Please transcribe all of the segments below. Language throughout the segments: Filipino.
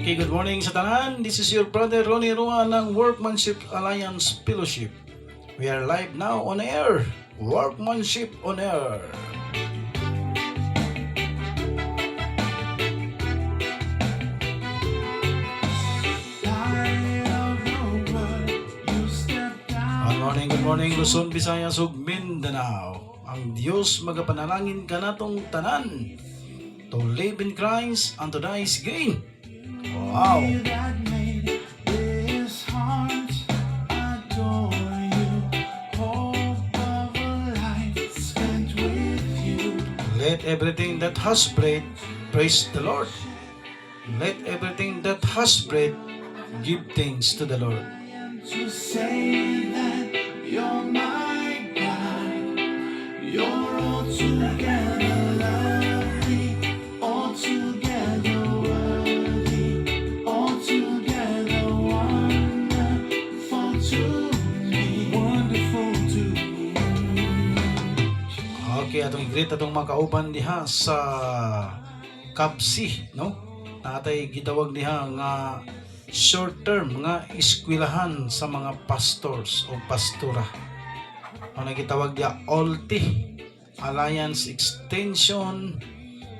Okay, good morning sa tanan. This is your brother Ronnie Rua ng Workmanship Alliance Fellowship. We are live now on air. Workmanship on air. Good morning, Luzon, Visayas ug Mindanao. Ang Dios magapanalangin kanatong tanan to live in Christ and to die is gain. Wow! Let everything that has breath praise the Lord. Let everything that has breath give thanks to the Lord. To say that you're my God, you're altogether lovely, altogether worthy, altogether wonderful to me, wonderful to me. Okay, atong i-greet atong mga kauban diha sa Kapsi, no? Natay gitawag diha nga short term nga eskwelahan sa mga pastors o pastora. Ang nagitawag diya OLTE, Alliance Extension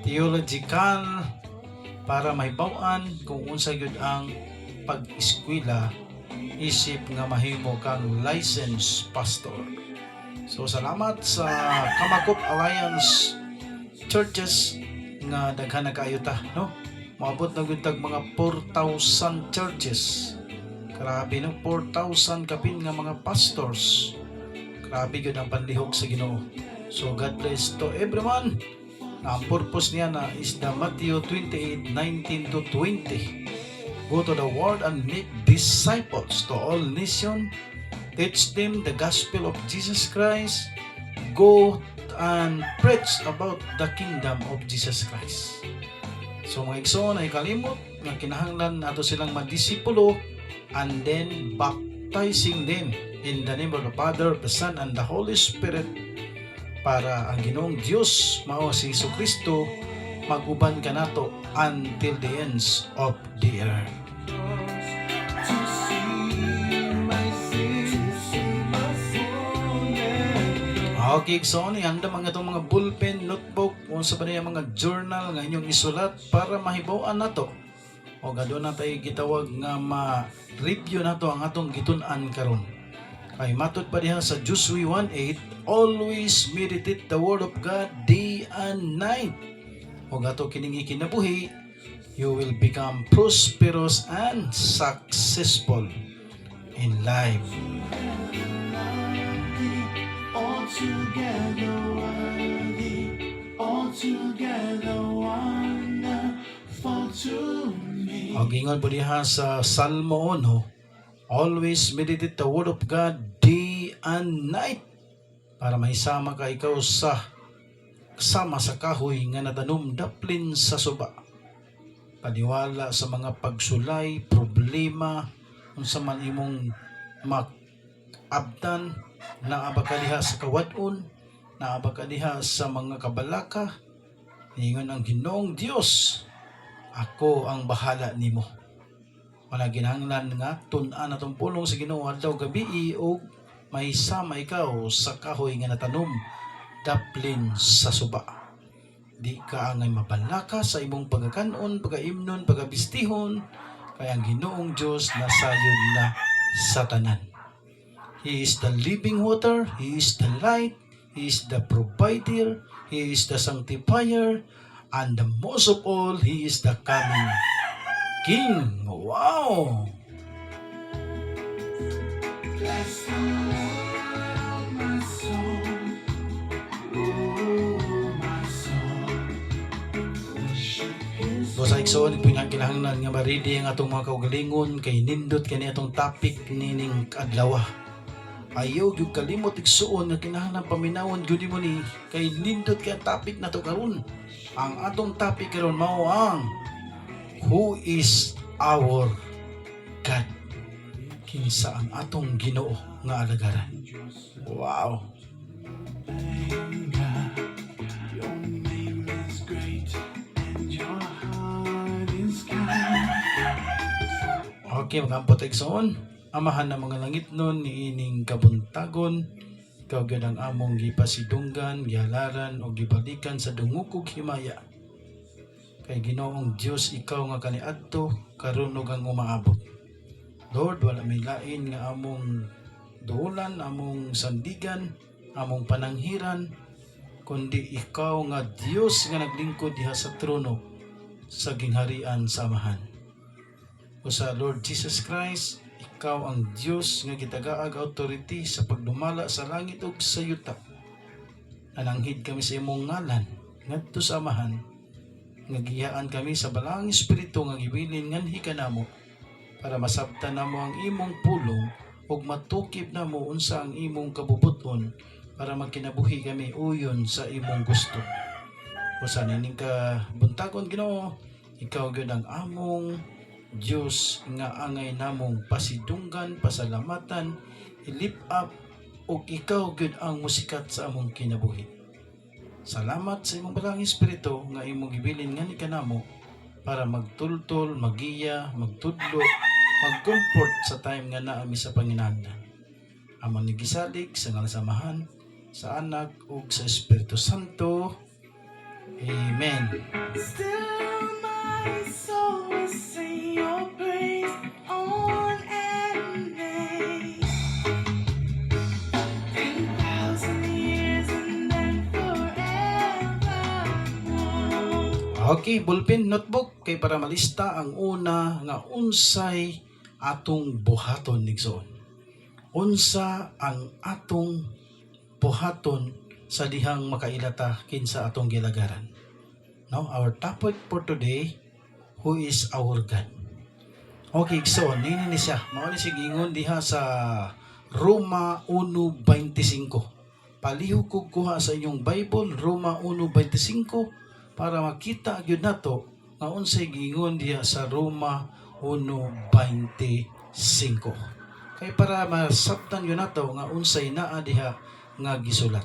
Theological, para mahibaw-an kung unsa gyud ang pag-eskwela isip nga mahimo kang licensed pastor. So salamat sa Kamakop Alliance Churches nga daghan na kaayo ta, no? Maabot na gyud tag mga 4,000 churches. Grabe no, 4,000 kapin nga mga pastors. Grabe gyud ang panlihok sa Ginoo. So God bless to everyone. Na ang purpose niya na is the Matthew 28:19 to 20. Go to the world and make disciples to all nations. Teach them the gospel of Jesus Christ. Go and preach about the kingdom of Jesus Christ. So mga igsoon ay kalimot nga kinahanglan nato silang madisipulo and then baptizing them in the name of the Father, the Son, and the Holy Spirit, para ang Ginoong Dios mao si Jesucristo maguban kanato until the ends of the earth. Okay, so handa mga itong mga bullpen, notebook, kung sa ba niya mga journal nga inyong isulat para mahibaw-an nato. O gado na tayo gitawag nga ma-review nato ang atong gitun-an karon. Kay matod pa diha sa Joshua 1:8, always meditate the word of God day and night. O gato kining kinabuhi, you will become prosperous and successful in life. Altogether worthy, altogether wonderful to me. Ang ingon po diha sa Salmo 1, always meditate the word of God day and night, para mahisama ka ikaw sa kasama sa kahoy nga natanom daplin sa suba. Paniwala sa mga pagsulay, problema, unsa man imong abdan, naaba ka diha sa kawadon, naaba ka diha sa mga kabalaka. Ingon ang Ginoong Dios, ako ang bahala nimo. Wala ginahanglan nga tun-an atong pulong sa Ginoo adlaw gabi o mahisama ikaw sa kahoy nga natanom daplin sa suba. Di ka angay mabalaka sa imong pagakanon, pagaimnon, pagabistihon, kay ang Ginoong Dios nasayod na sa tanan. He is the living water, He is the light, He is the provider, He is the sanctifier, and the most of all, He is the coming King. Wow! Bless the Lord, my soul. Oh, my soul. Worship His So sa igsoon, pinagkinahanglan nga ma-ready ang atong mga kaugalingon kay nindot kani atong topic nining adlaw. Ayaw gyud kalimot igsuon nga kinahanglan paminawon gyud mo ni kay nindot kay topic nato karon. Ang atong topic karon mao ang who is our God? Kinsa ang atong Ginoo nga alagaran. Wow. Your name is great and your heart is kind. Okay, magampot igsoon. Amahan na mga langit nun, niining kabuntagon, ikaw gyud ang among gipasidunggan, gialaran o gibalikan sa dungukog himaya. Kay Ginoong Dios ikaw nga kaniadto karon ug ang umaabot. Lord, wala may lain nga among duulan, among sandigan, among pananghiran, kundi ikaw nga Dios nga naglingkod diha sa trono sa gingharian sa amahan. O sa Lord Jesus Christ, ikaw ang Diyos nga gitagaag authority sa pagdumala sa langit ug sa yuta. Nananghid kami sa imong ngalan ngadto sa amahan, nga giyaan kami sa balang espiritu nga gibilin nganhi kanamo para masabtan namo ang imong pulong ug matukib namo unsa ang imong kabubuton para magkinabuhi kami uyon sa imong gusto. O sa nining ka buntagon Ginoo, ikaw gyud ang among Diyos nga angay namong pasidunggan, pasalamatan, i-lift up ug ikaw gyud ang musikat sa among kinabuhi. Salamat sa imong balang espiritu nga imong gibilin nga ni kanamo para magtultol, magiya, magtudlo, mag-comfort sa time nga naami sa panginahanglan. Among nigisalig sa ngalan sa Amahan, sa Anak ug sa Espiritu Santo. Amen. Still my soul will sing your praise on and day. 10,000 years and then forevermore. Okay, ballpen, notebook kay para malista ang una nga unsay atong buhaton nigsoon. Unsa ang atong buhaton sa dihang makailata kinsa atong gilagaran. Now, our topic for today, who is our God? Okay, so nini ni siya. Mao ni siya gingon diha sa Roma 1:25. Palihog ko kuha sa inyong Bible, Roma 1:25 para makita gyud nato nga unsay gingon diha sa Roma 1:25. Kay para masabtan yun nato nga unsay naa diha nga gisulat.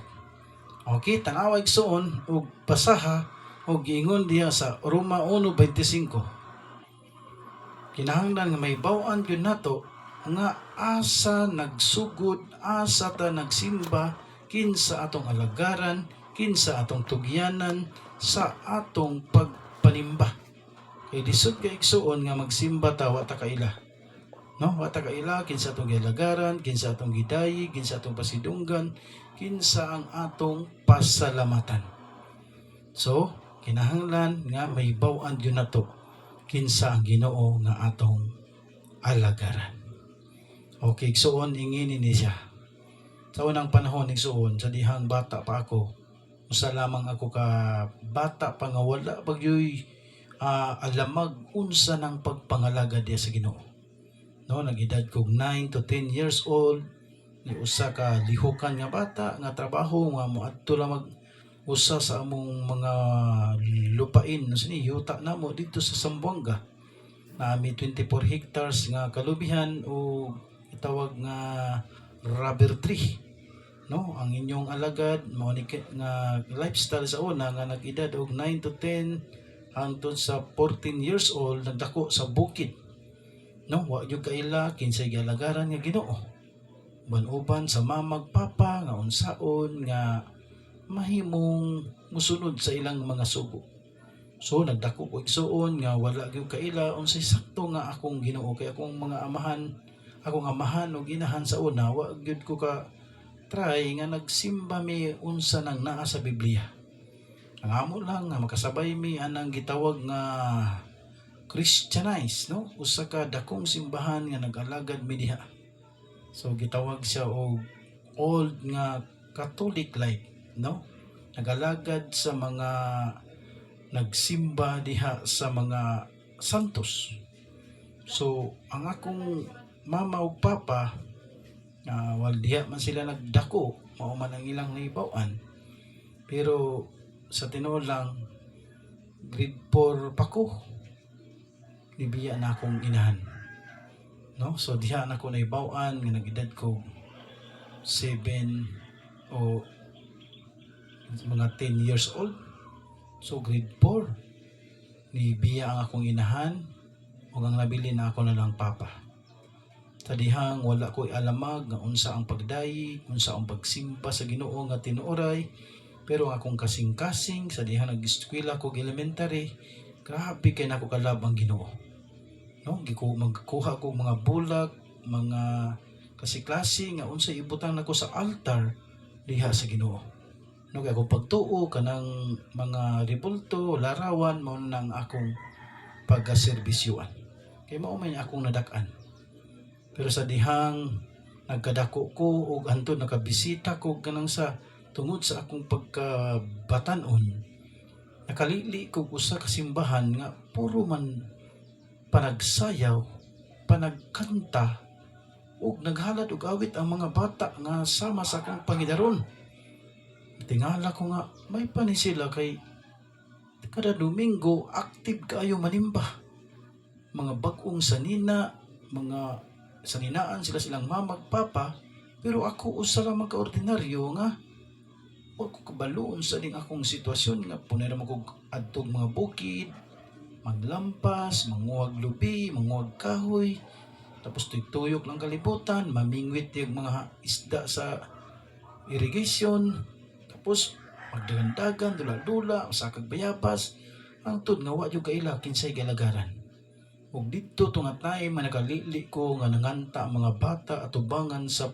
Okay, tanawa igsoon ug basaha ug giingon diha sa Roma 1:25. Kinahanglan nga may baw-an gyud nato nga asa nagsugod, asa ta nagsimba kinsa atong alagaran, kinsa atong tugyanan sa atong pagpanimba. Kay lisod ka igsuon nga magsimba ta wa ta kaila. No, wa ta kaila kinsa atong gilagaran, kinsa atong gidayi, kinsa atong pasidunggan, kinsa ang atong pasalamatan. So, kinahanglan nga may baw-an gyud nato kinsa ang Ginoo nga atong alagaran. Okay, igsuon ingini ni siya. Sa unang panahon igsuon sa dihang bata pa ako, usa lamang ako ka bata pa nga wala bagyoy alamag unsa nang pagpangalaga diya sa Ginoo. No, nag-edad kog 9 to 10 years old, ni usa ka lihukan nga bata nga trabaho nga moadto lang mag usa sa among mga lupain no sini yuta namo dito sa Zamboanga. Nami 24 hectares nga kalubihan o itawag nga rubber tree. No, ang inyong alagad mao ni nga lifestyle sa una nga nag-edad og 9 to 10 hangtod sa 14 years old nagdako sa bukid. No, wa gyud kaila kinsay gialagaran nga Ginoo. Ban-uban sa mamag papa nga unsaon nga mahimong musunod sa ilang mga sugo. So nagdako ko igsuon nga wala gyud kaila unsay sakto nga akong Ginoo kay akong mga amahan, akong amahan o ginahan sa una wa gyud ko ka try nga nagsimba mi unsa nang naa sa Biblia. Ang amo lang nga makasabay mi anang gitawag nga Christianize, no? Usa ka dakong simbahan nga nag-alagad mi diha. So gitawag siya og old nga Catholic life, no? Nag-alagad sa mga nagsimba diha sa mga santos. So ang akong mama ug papa wal diha man sila nagdako, mao man ang ilang naibaw-an. Pero sa tinuod lang grade 4 pa ko nibiya na akong inahan. No? So diha na ko naibaw-an nga nag-edad ko 7 o mga 10 years old. So grade 4 nibiya ang akong inahan ug ang nabili na ako na lang papa. Sa dihang wala ko'y alamag nga unsa ang pagdayi, unsa ang pagsimba sa Ginoo nga tinuoray. Pero ang akong kasing-kasing sa dihang nag-eskwela ko elementary, grabe kay nako kalab ang Ginoo. No, magkuha ko mga bulag, mga klase nga unsa ibutang nako sa altar diha sa Ginoo. No, kay ako pagtuo kanang mga ribulto, larawan mao nang akong pagaserbisyuan. Kay mao man akong nadak-an. Pero sa dihang nagkadako ko og antud nakabisita ko kanang sa tungod sa akong pagkabatan-on, nakalili ko usa ka simbahan nga puro man panagsayaw, panagkanta ug naghalad og awit ang mga bata nga sama sa akong pangidaron. Tingala ko nga may pani sila kay kada Domingo active kaayo manimba. Mga bag-ong sanina, mga saninaan silang mama ug papa, pero ako usa ra magka-ordinaryo nga wa ko kabaloon sa ding akong sitwasyon nga punay ra ko adtog mga bukid, maglampas, manguwag lubi, manguwag kahoy, tapos tuyok lang kalibutan, mamingwit yung mga isda sa irrigation, tapos magdagan-dagan, dula-dula, sakag bayabas, ang tud nga wa yung kaila kinsay galagaran. Ug dito tungatay manakalili ko nga nanganta ang mga bata at ubangan sa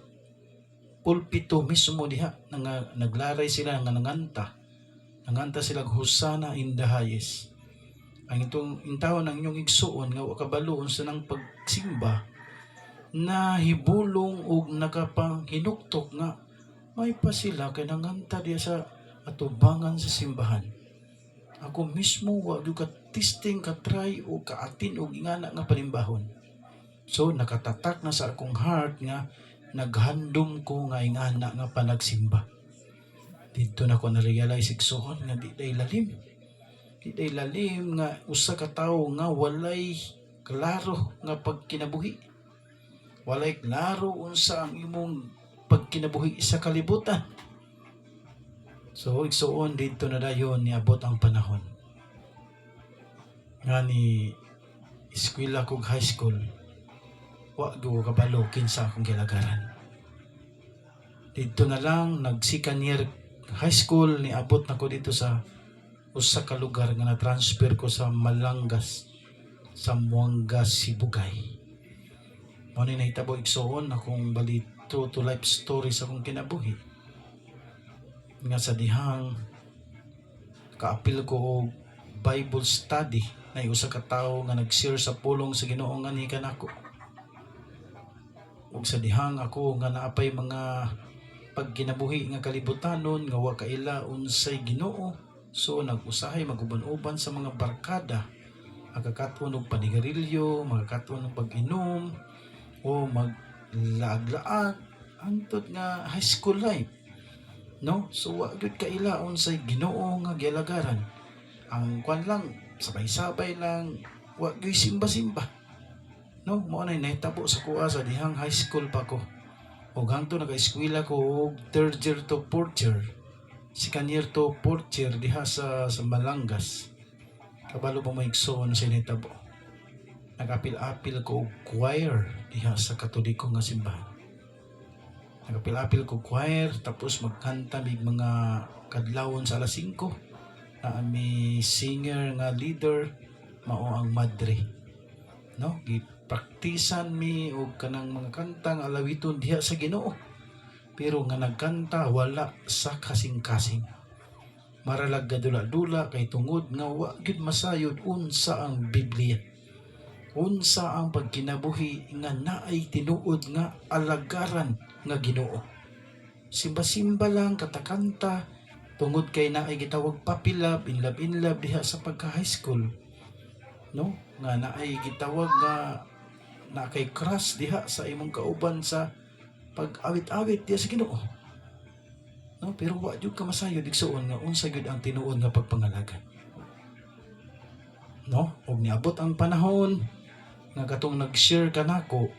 pulpito mismo diha nga naglaray sila nga nanganta sila Hosana in the highest. Ang itong intaw ng inyong igsuon nga wa kabaloon sa nang pagsimba na hibulong og nakapanghinuktok nga may pa sila kay nanganta diya sa atubangan sa simbahan. Ako mismo wa gyud ka testing ka try o kaatin og ingana nga panimbahon. So nakatatak na sa akong heart nga naghandom ko nga ingana nga panagsimba. Dito na ko na-realize igsuon nga di day lalim. Di day lalim nga usa ka tawo nga walay klaro nga pagkinabuhi. Walay klaro unsa ang imong pagkinabuhi sa kalibutan. So igsuon dito na dayon niabot ang panahon. Nga ni eskwela kog high school, wa gyud ko kabalo kinsa akong gilagaran. Dito na lang nag second year high school niabot na ko dito sa usa ka lugar nga na-transfer ko sa Malangas, Zamboanga, Sibugay. Mao ni nahitabo igsuon akong bali true to life story sa akong kinabuhi. Nga sa dihang kaapil ko og Bible study na usa ka tawo nga nag-share sa pulong sa Ginoo nga ni kanako. Ug sa dihang ako nga naapay mga pagkinabuhi nga kalibutanon nga wa kaila unsay Ginoo, so nag-usahay maguban-uban sa mga barkada, magkakaton og panigarilyo, magkakaton og pag-inom o maglaag-laag hangtod nga high school life. No, so wa gyud kaila unsay Ginoo nga gialagaran. Ang kwan lang sabay-sabay lang, wa gyud simba-simba. No, mao na nahitabo sa kuha sa dihang high school pa ko. Ug hangtod naka-eskwela ko og third year to fourth year. Second year to fourth year diha sa Malangas. Kabalo pa maigsoon sa nahitabo. Nagapil-apil ko og choir diha sa Katoliko nga simbahan. Nagapil-apil ko choir, tapos magkanta mig mga kadlawon sa alas 5. Na may singer nga leader mao ang madre. No, gipraktisan mi og kanang mga kanta nga alawiton diha sa Ginoo. Pero nga nagkanta wala sa kasing-kasing. Maralag gadula-dula kay tungod nga wa gyud masayod unsa ang Biblia. Unsa ang pagkinabuhi nga naay tinuod nga alagaran nga Ginoo. Simba-simba lang katakanta tungod kay naay gitawag papilab, inlab diha sa pagka-high school. No? Nga naay gitawag nga na kay crush diha sa imong kauban sa pag-awit-awit diha sa Ginoo. No? Pero wa jud ka masayod igsuon nga unsa gyud ang tinuod nga pagpangalagan. No? Og niabot ang panahon nga katong nag-share kanako,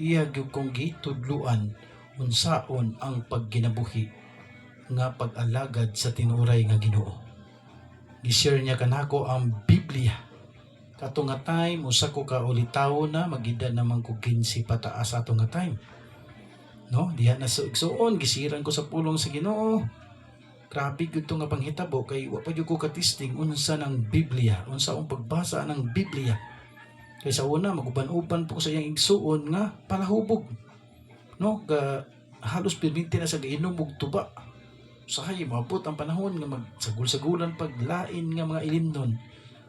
iya gyud kong gitudluan unsaon ang pagkinabuhi nga pag-alagad sa tinuray nga Ginoo. Gi-share niya kanako ang Biblia Kato nga time, usa ko ka ulitaw na, magida naman ko 15 pataas ato nga time. No, diha na suon, gisiran ko sa pulong sa Ginoo. Grabe gyud to nga panghitabo kay wa pa gyud ko katisting unsa ng Biblia, unsa ang pagbasa ng Biblia. Kay sa una maguban-uban po ko sa iyang igsuon nga palahubog. No, halos permite na sa gainom og tuba. Usahay maabot ang panahon nga magsagul-sagulan paglain nga mga ilimnon.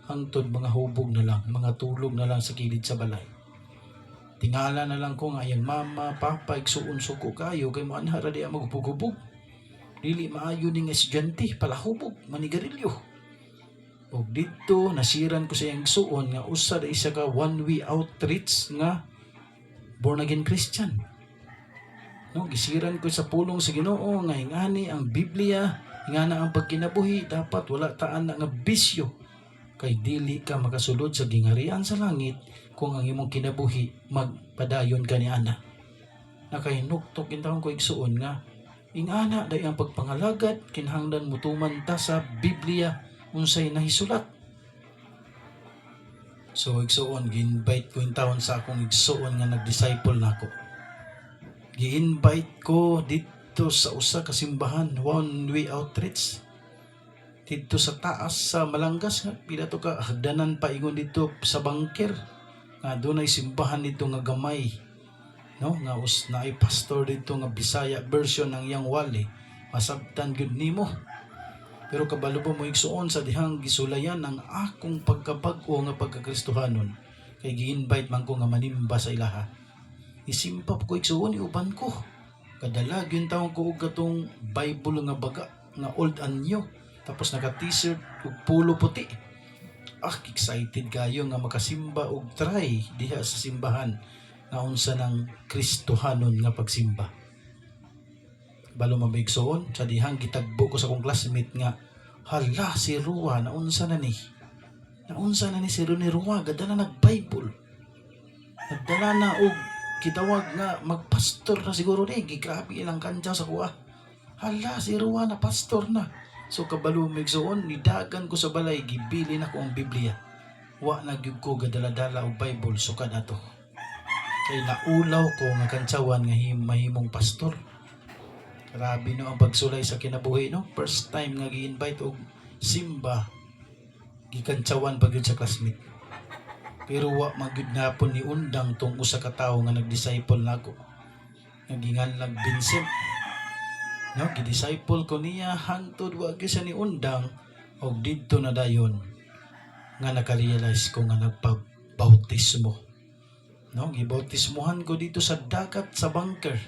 Hangtod mga hubog na lang, mga tulog na lang sa kilid sa balay. Tingala na lang ko nga ayang mama, papa, igsuon suko kayo kay mo anhara di maghubog-hubog. Dili maayo ning estudyante, palahubog, manigarilyo. Og dito nasiran ko sa iyang igsuon nga usa da isa ka one-way outreach nga born again Christian. No, gisiran ko sa pulong sa Ginoo nga ingani ang Biblia, ingana ang pagkinabuhi dapat wala taan na nga bisyo. Kay dili ka makasulod sa gingarian sa langit kung ang imong kinabuhi magpadayon ka ni ana. Nakahinuktok intawon ko igsuon nga ingana day ang pagpangalagad kinahanglan mutuman ta sa Biblia unsay nahisulat. So igsuon gi-invite ko intawon sa akong igsuon nga nag-disciple nako. Gi-invite ko dito sa usa ka simbahan, one way outreach. Dito sa taas sa Malangas nga pila to ka hagdanan pa ingon dito sa bangker nga dunay simbahan dito nga gamay, no, nga naay pastor dito nga Bisaya version ng yang wali masabtan gyud nimo. Pero kabalo ba mo igsuon sa dihang gisulayan ang akong pagkabag-o nga pagkakristohanon kay gi-invite man ko nga manimba sa ilaha. Isimpap ko igsuon iuban ko kadala gyud taon ko og katong Bible nga baga nga old and new. Tapos naka-t-shirt ug pulo puti. Excited kayo nga makasimba og try diha sa simbahan nga unsa ng Kristohanon nga pagsimba. Balo mabigsoon sa dihang gitagbo ko sa akong classmate nga hala si Rua naunsa na ni si Rua gadala nag-Bible. Nagdala na og kitawag nga magpastor na siguro ni gigrabe ilang kantya sa kuha. Hala si Rua na pastor na. So kabalo migsoon nidagan ko sa balay gibili na ko ang Biblia. Wa na gyud ko gadala-dala og Bible sukad ato. Kay naulaw ko nga kantsawan nga mahimong pastor. Grabe no ang pagsulay sa kinabuhi no. First time nga gi-invite og simba gikantsawan pa gyud sa classmate. Pero wa magyud napon ni undang tong usa ka tawo nga nag-disciple nako. Naginganlag Vincent. No, gi-disciple ko niya hangtod wa gyud siya ni undang og didto na dayon nga naka-realize ko nga nagpabautismo. No, gibautismohan ko dito sa dagat sa bunker.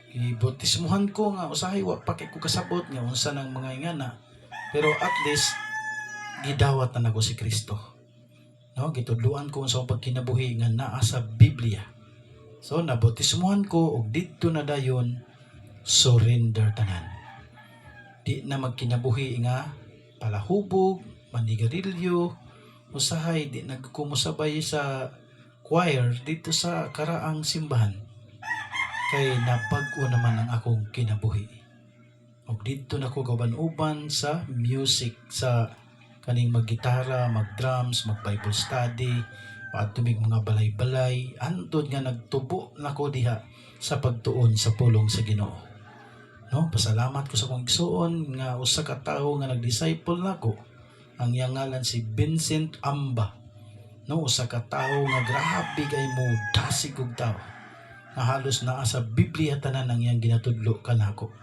Gibautismohan ko nga usahay wa pa kay ko kasabot nga unsa nang mga ingana. Pero at least gidawat na nako si Kristo. No, gitudluan ko sa pagkinabuhi nga naa sa Biblia. So nabautismohan ko og didto na dayon surrender tanan. Di na magkinabuhi nga palahubog, manigarilyo, usahay di nagkumusabay sa choir dito sa karaang simbahan. Kay napag-o naman ang akong kinabuhi. Og dito na ko gaban-uban sa music sa kaning maggitara, mag-drums, mag-Bible study, paadtumig mga balay-balay, antod nga nagtubo nako diha sa pagtuon sa pulong sa Ginoo. No, pasalamat ko sa kong igsuon nga usa ka tawo nga nag-disciple nako. Ang iyang ngalan si Vincent Amba. No, usa ka tawo nga grabe kay mo dasig og tawo. Na halos naa sa Biblia tanan ang iyang ginatudlo kanako.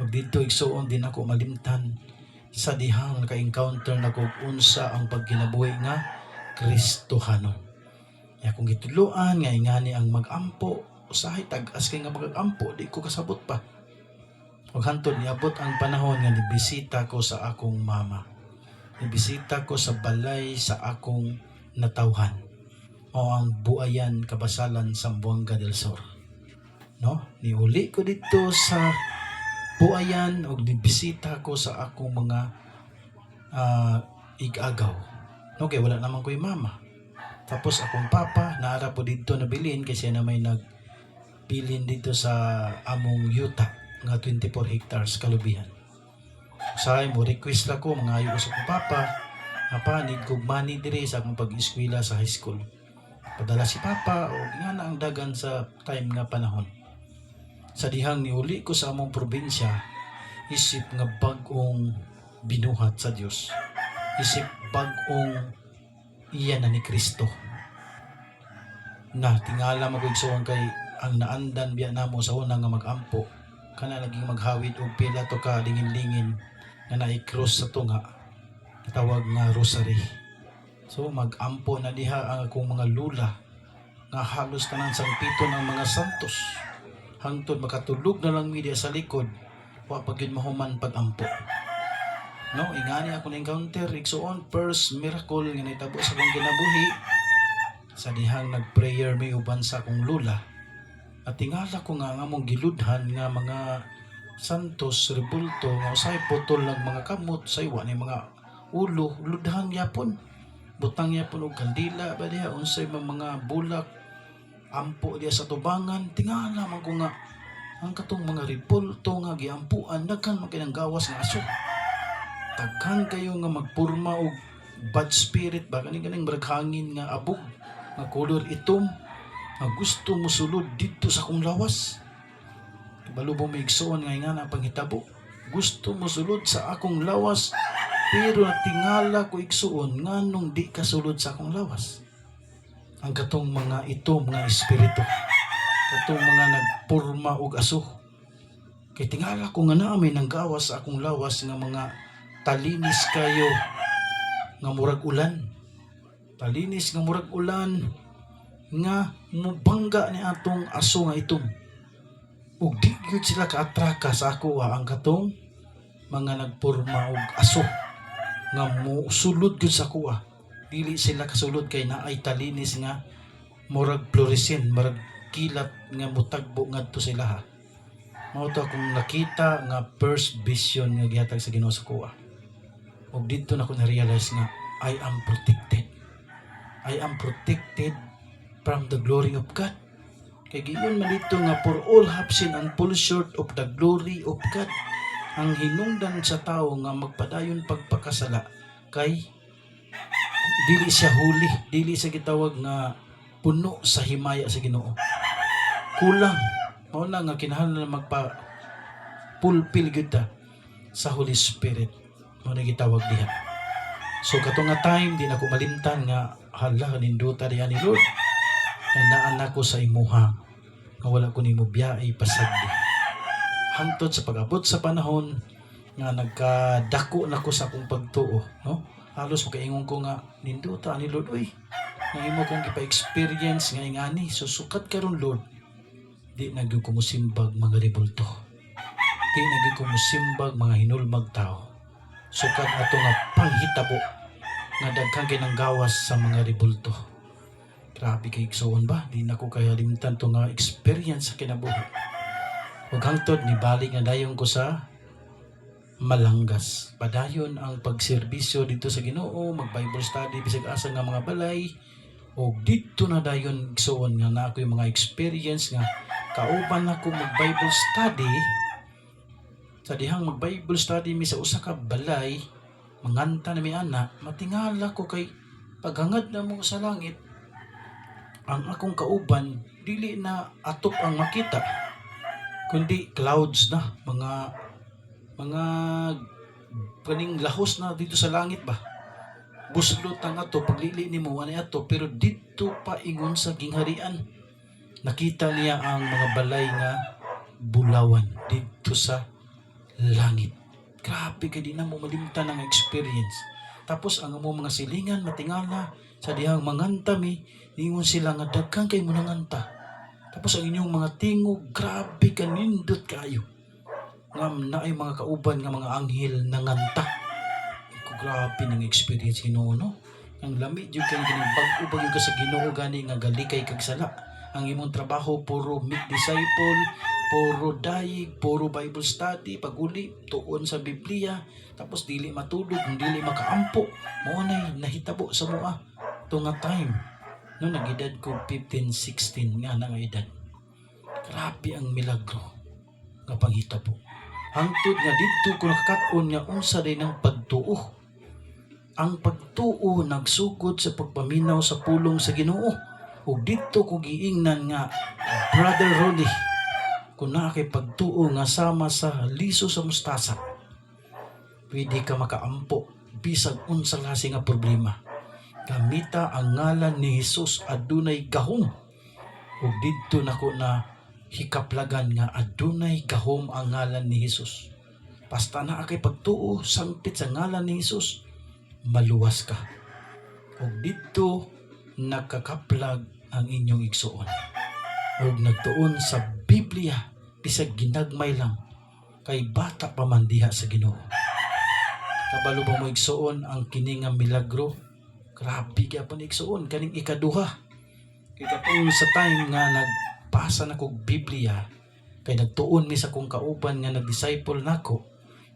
Og dito igsuon din ako malimtan sa dihang naka-encounter nako unsa ang pagkinabuhi nga Kristohanon. Ya kung gitudloan nga ingani ang mag-ampo, usahay tag-as kay nga mag-ampo, di ko kasabot pa. Og hantod niabot ang panahon nga nibisita ko sa akong mama. Nibisita ko sa balay sa akong natawhan. O ang Buayan, Kabasalan, Zamboanga del Sur. No? Niuli ko dito sa Buayan og nibisita ko sa akong mga igagaw. No, kay wala naman ko yung mama. Tapos akong papa, naara po dito na bilin kasi na may nagbilin dito sa among yuta nga 24 hectares kalubihan. Say mo request la ko mga ayos sa papa Apa, need kog money diri sa akong pag-eskwela sa high school. Padala si Papa o nga na ang dagan sa time nga panahon. Sa dihang niuli ko sa among probinsya, isip nga bag-ong binuhat sa Dios. Isip bag-ong iya na ni Kristo. Na tingala mo kung kay ang naandan biya namo sa una nga mag-ampo, kana laging maghawid og pila to ka lingin-lingin nga naikross sa tunga, tawag nga rosary. So mag-ampo na diha ang akong mga lula nga halos tanan sang pito ng mga santos. Hangtod makatulog na lang media sa likod, wa pa gyud mahuman pag-ampo. No, ingani ako na-encounter igsuon first miracle nga nahitabo sa akong kinabuhi sa dihang nag-prayer may uban sa akong lula. At tingala ko nga among giludhan nga mga santos rebulto nga usay putol lang mga kamot saywa ni mga ulo ludhan yapon. Butang yapon og kandila ba diha unsay mga bulak ampo diha sa tubangan. Tingala man ko nga ang katong mga rebulto nga giampuan daghan man kinang gawas nga aso. Daghan kayo nga magpurma og bad spirit ba kaning muraghangin nga abog nga color itom nga gusto mo sulod dito sa akong lawas. Balubong may igsoon nga na panghitabo. Gusto mo sulod sa akong lawas pero natingala ko igsoon nganong di ka sulod sa akong lawas. Ang katong mga itom nga espiritu, katong mga nagpurma og aso. Kay tingala ko nga naamay nang gawas sa akong lawas nga mga talinis kayo nga murag ulan. Talinis nga murag ulan nga mubangga ni atong aso nga itom. Ug di gyud sila kaatraka sa ako ang katong mga nagporma og aso nga mosulod gyud sa ako. Dili sila kasulod kay naay talinis nga murag fluorescent, murag kilat nga mutagbo ngadto sila ha. Mao to akong nakita nga first vision nga gihatag sa Ginoo sa kuha. Ug dito na ko na-realize nga I am protected. I am protected from the glory of God. Kay giyon man dito nga for all have sinned and fall short of the glory of God. Ang hinungdan sa tao nga magpadayon pagpakasala kay dili siya huli, dili siya gitawag nga puno sa himaya sa Ginoo. Kulang. Mao na nga kinahanglan magpa fulfill gyud ta sa Holy Spirit. Mao na gitawag diha. So katong nga time di na ko malimtan nga hala ninduta diha ni Lord. Naan ako sa imuha nga wala ko nimo biyai pasagdi. Hangtod sa pag-abot sa panahon nga nagkadako na ko sa akong pagtuo, no? Halos makaingon ko nga ninduta ni Lord, uy, nga imo kong gipa-experience nga ingani, susukat karon Lord. Di na gyud ko musimbag mga rebulto. Di na gyud ko musimbag mga hinulmag tao. Sukat ato nga panghitabo nga daghan kay nang gawas sa mga rebulto. Grabe kay igsoon ba? Di na ko kaya limtan to nga experience sa kinabuhi. Ug hangtod ni balik nga dayon ko sa Malangas. Padayon ang pagserbisyo dito sa Ginoo, mag-Bible study bisag asa nga mga balay. Ug dito na dayon igsoon nga na ako yung mga experience nga kauban ako mag-Bible study. Sa dihang mag-Bible study mi sa usa ka balay, manganta na mi ana, matingala ko kay paghangad na mo sa langit. Ang akong kauban dili na atop ang makita kundi clouds na mga kaning lahos na dito sa langit ba buslot ang ato paglili nimo ani ato pero dito pa ingon sa gingharian nakita niya ang mga balay nga bulawan dito sa langit. Grabe kay di na mo malimtan ang experience. Tapos ang mo mga silingan matingala sa dihang manganta mi ingon sila nga daghan kay mo nanganta. Tapos ang inyong mga tingog grabe kanindot kayo. Nga naay mga kauban nga mga anghel nanganta. Ko grabe ng experience Ginoo no. Ang lami jud kay ginibag-o ba ka sa Ginoo gani nga galikay kag sala. Ang imong trabaho puro meet disciple, puro daig, puro Bible study, paguli tuon sa Biblia, tapos dili matulog, dili makaampo. Mao nay nahitabo sa mua tunga time. No nagedad ko 15, 16 nga na nga edad. Grabe ang milagro nga panghitabo. Hangtod nga didto ko nakakat-on nga unsa day ng pagtuo. ang pagtuo nagsugod sa pagpaminaw sa pulong sa Ginoo. Ug dito ko giingnan nga, Brother Ronnie, kung naa kay pagtuo nga sama sa liso sa mustasa, pwede ka makaampo bisag unsa klase nga problema. Gamita ang ngalan ni Hesus, adunay gahom. Ug didto nako na hikaplagan nga adunay gahom ang ngalan ni Hesus. Basta naa kay pagtuo sangpit sa ngalan ni Hesus, maluwas ka. Ug didto nakakaplag ang inyong igsuon. Ug nagtuon sa Biblia bisag ginagmay lang, kay bata pa man diha sa Ginoo. Kabalo ba mo igsuon ang kini nga milagro? Grabe gyapon igsuon kaning ikaduha. Kay katong sa time nga nagpasa na kog Biblia, kay nagtuon mi sa kong kauban nga nag-disciple nako.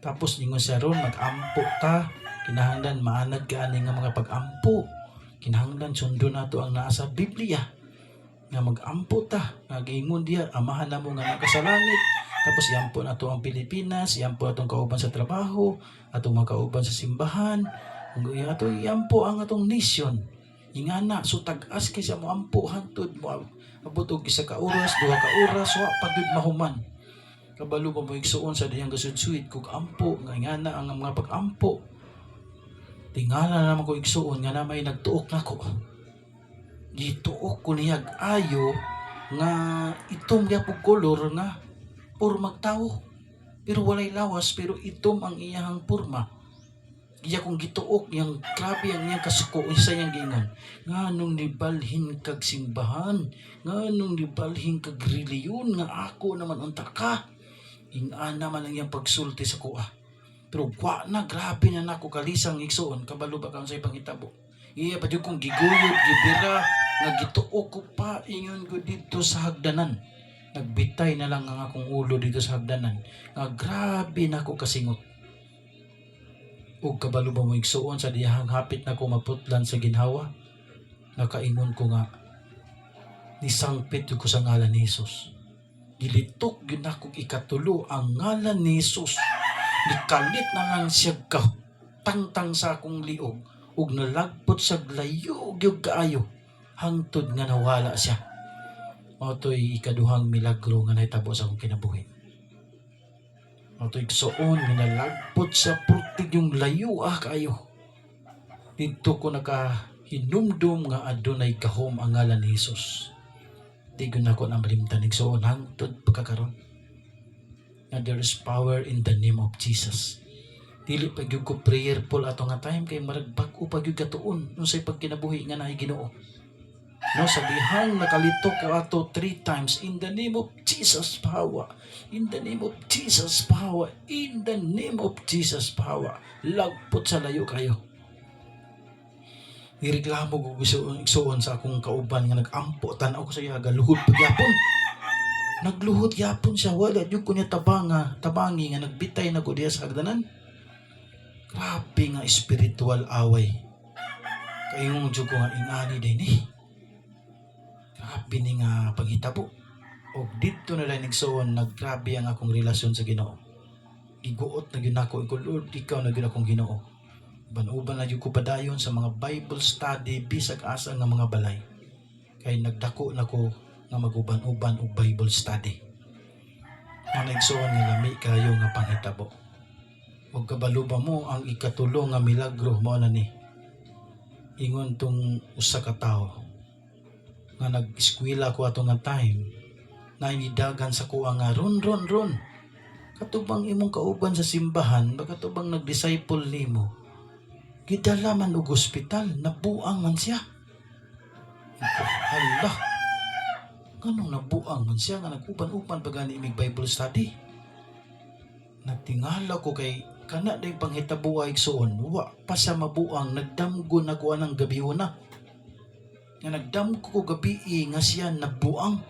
Tapos ningon siya ron, mag-ampo ta, kinahanglan maanad ka ani nga mga pag-ampo. Kinahanglan sundo nato ang naa sa Biblia nga mag-ampo ta, nga giingon diha amahan namo nga nakasalangit. Tapos yampo na to ang Pilipinas, yampo atong kauban sa trabaho, atong mga kauban sa simbahan, ato yampo ang atong nation. Ingana, so tag-as kay sa mo ampo hangtod mo abot og isa ka oras, duha ka oras, wa pagud mahuman. Kabalo pa mo igsuon sa diyang gasud-suit kog ampo, nga ingana ang mga pag-ampo. Tingala naman ko igsuon nga na may nagtuok nako. Gituok ko niyag ayo nga itom gyapon kolor nga pormag tao, pero walay lawas, pero itom ang iyang porma. Iya kong gituok yang grabe ang iyang kasuko, isa yang gingon, nganong nibalhin kag simbahan, nganong nibalhin kag reliyon, nga ako naman unta ka. Ingana naman ang iyang pagsulti sa kuha. Pero wa na, grabe na nako kalisang igsuon, kabalo ba kang sa ibang hitabo. Iya pa kong giguyod, gibira, nga gituok ko pa, ingon ko dito sa hagdanan. Nagbitay na lang ang akong ulo dito sa hagdanan. Nga grabe na ako kasingot. Ug kabalo ba mo igsuon sa diyahang hapit na ko maputlan sa ginhawa. Nakaingon ko nga, nisangpit ko sa ngalan ni Jesus. Gilitok yun ako ikatulo ang ngalan ni Jesus. Nikalit na lang siya ka tangtang sa akong liog. Ug nalagpot sa layo gyud kaayo. Hangtod nga nawala siya. Oto'y ikaduhang milagro nga nahitabo sa akong kinabuhi. Oto'y igsuon nga nalagpot sa purtig yung layo kayo. Dito ko nakahinumdum nga adunay gahom ang ngalan ni Jesus. Di ko na ko na malimtan igsuon hangtod pagkakaroon. Na there is power in the name of Jesus. Dili pag yung ko prayerful ato nga time kay maragbag o pag yung katuon nung sa'y pagkinabuhi nga naay Ginoo. No, sabihang nakalitok ko ato 3 times, in the name of Jesus power, in the name of Jesus power, in the name of Jesus power. Lagpot sa layo kayo. Nireklamo ko igsuon sa akong kauban nga nag-ampo, tanaw ko sa iya, galuhod pagyapon. Nagluhod yapon siya, wala yung kunya tabangi nga nagbitay na ko diya sa hagdanan. Grabe nga spiritual away. Kayong dyan ko nga ingani din Grabe ni nga paghitabo. O dito na lang nagsuon, naggrabe ang akong relasyon sa Ginoo. Iguot na yun ako, Lord, ikaw na yun akong Ginoo. Banuban na yun ko padayon sa mga Bible study, bisag asa nga mga balay. Kaya nagdako na ko nga maguban-uban o Bible study. Nga nagsuon nga lami kayo nga panghitabo. O kabalo ba mo ang ikatulo nga milagro mo na ni ingon tong usa ka tawo nga nag-eskwela ko ato nga time na inidagan sa kuha nga ron katubang imong kauban sa simbahan baka tubang nag-disciple nimo gidala man og ospital nabuang man siya. Hala, ganong nabuang man siya nga nag-uban-uban baga ni imig Bible study. Natingala ko kay kana day panghitabuay igsuon wa pa sa mabuang nagdamgo na ko anang gabi na nga nagdamgo ko gabi nga siya nabuang.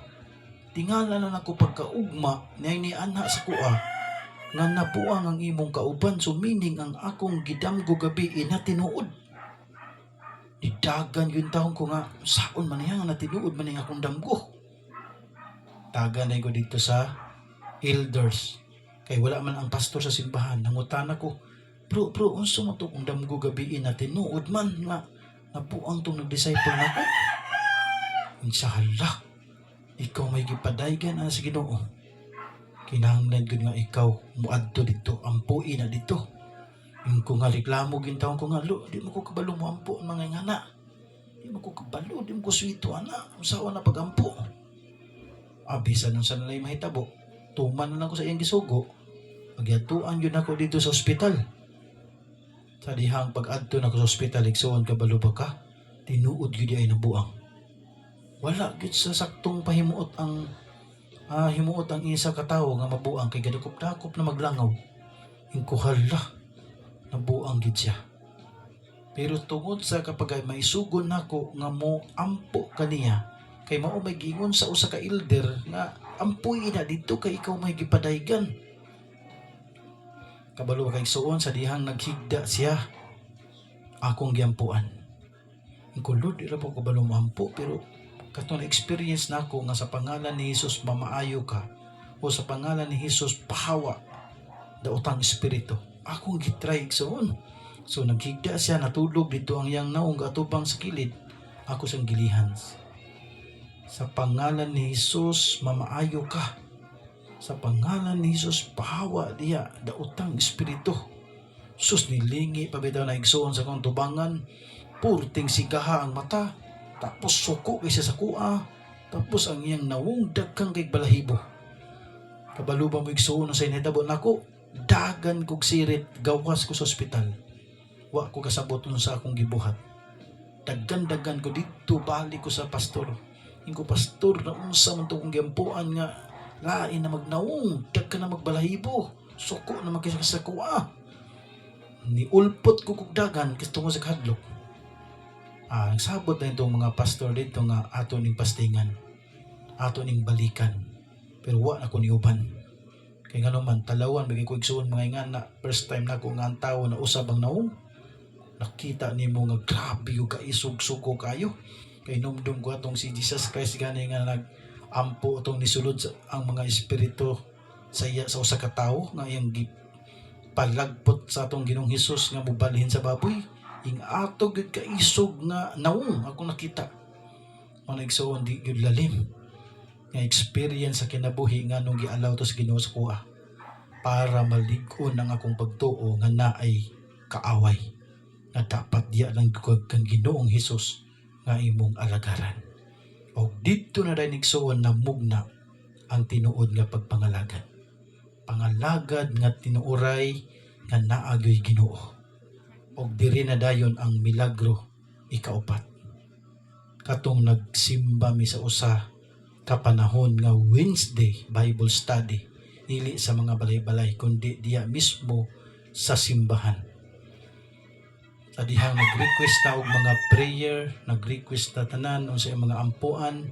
Tingala na nako pagkaugma ni ana sa kuha nga nabuang ang imong kauban, so meaning ang akong gidamgo gabi na tinuod. Idagan yun taong ko nga saon man niya nga natinuod man niya akong damgo. Tagan na ko dito sa elders. Kay wala man ang pastor sa simbahan. Nangutan ako, bro, unsa man to kung damgo gabiin natin nuod man nga napuang tong nag-disciple nako. Inshallah, ikaw may gipadaygan sa Ginoo. Kinahanglan gud nga ikaw muadto dito, ampuin na dito. Yung ko nga reklamo gintawon ko nga, lo, di mo ko kabalo mo ampo mga ngana. Di mo ko kabalo, di mo ko swito ana. Usawa na pagampo. Abisa nun sa nalay mahitabo. Tuman na lang ko sa iyang gisugo. Pagyatuan yun ako dito sa ospital. Sa dihang pag-adto na ko sa ospital, igsuon kabalo ba ka? Tinuod yun ay nabuang. Wala gid sa saktong pahimuot ang himuot ang isa ka tawo nga mabuang kay gadakop-dakop na maglangaw. Ingkuhala nabuang gid siya. Pero tungod sa kapag may sugon nako nga mo ampo kaniya, kay mao may gingon sa usa ka elder nga ampuy na dito kay ikaw may gipadaygan. Kabalo kay suon sa dihang naghigda siya, akong giampuan. Ingkulod ira po kabalo mampo, pero katong experience nako nga sa pangalan ni Hesus mamaayo ka, o sa pangalan ni Hesus pahawa daotang espiritu. Akong gitry igsoon. So naghigda siya, natulog dito ang yang naong atubang sa kilid. Ako sang gilihan. Sa pangalan ni Hesus mamaayo ka. Sa pangalan ni Hesus pahawa diya daotang espiritu. Sus nilingi pabitaw na igsoon sa kong tubangan. Purting sigaha ang mata. Tapos suko kay siya sa kuha. Tapos ang iyang nawong dagkang kay balahibo. Kabaluba mo igsuon sa inhitabo nako. Dagan kog sirit, gawas ko sa ospital. Wa ko kasabot sa akong gibuhat. Dagan-dagan ko dito, balik ko sa pastor. Ingko pastor na unsa man to kong giampuan nga lain na magnawong, dagkan na magbalahibo. Suko na magkisa sa kuha. Ni ulpot ko kog dagan kasi tungo sa kadlok. Nagsabot na itong mga pastor dito nga ato ning pastingan, ato ning balikan, pero wa ako ni uban. Kay nga naman talawan bigay ko igsuon mga ingana, first time na ko nga ang tao na usab ang naong nakita nimo nga grabe yung kaisog-suko kayo. Kay numdum ko atong si Jesus Christ gani nga nag-ampo atong nisulod ang mga espiritu sa usa ka tawo nga iyang palagpot sa atong Ginoong Hesus nga mobalhin sa baboy. Ing ato gud kaisog nga naong ako nakita. Manigsoon di gud lalim nga experience sa kinabuhi nga nung gialaw to sa Ginoo sa kuha para malig-on ang akong pagtuo nga naay kaaway nga dapat diya lang kang Ginoong Hesus nga imong alagaran. O dito na rin igsuon na mugna ang tinuod nga pagpangalagad. Pangalagad nga tinuoray nga naagyoy Ginoo. Og diri na dayon ang milagro ikaupat. Katong nagsimba mi sa usa ka panahon nga Wednesday Bible study, dili sa mga balay-balay kundi diya mismo sa simbahan. Sa dihang nag-request na og mga prayer, nag-request na tanan unsay mga ampuan,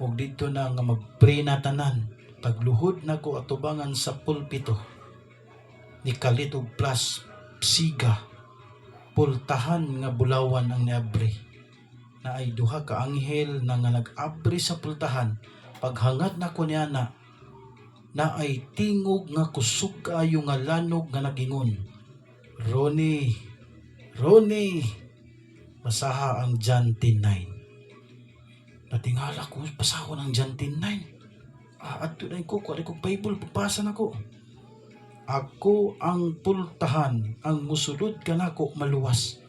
og dito na nga mag-pray na tanan. Pagluhod nako atubangan sa pulpito, nikalit og plus siga pultahan nga bulawan ang niabri. Na ay duha ka anghel na nga nag-abri sa pultahan. Paghangad nako niya na ay tingog nga kusog kaayo nga lanog nga nagingon, Ronnie, basaha ang John 10:9. Natingala ko, basahon ang John 10:9. Adto na ko, kuha ko Bible, pagbasa na ko. Ako ang pultahan, ang musulod ka nako maluwas.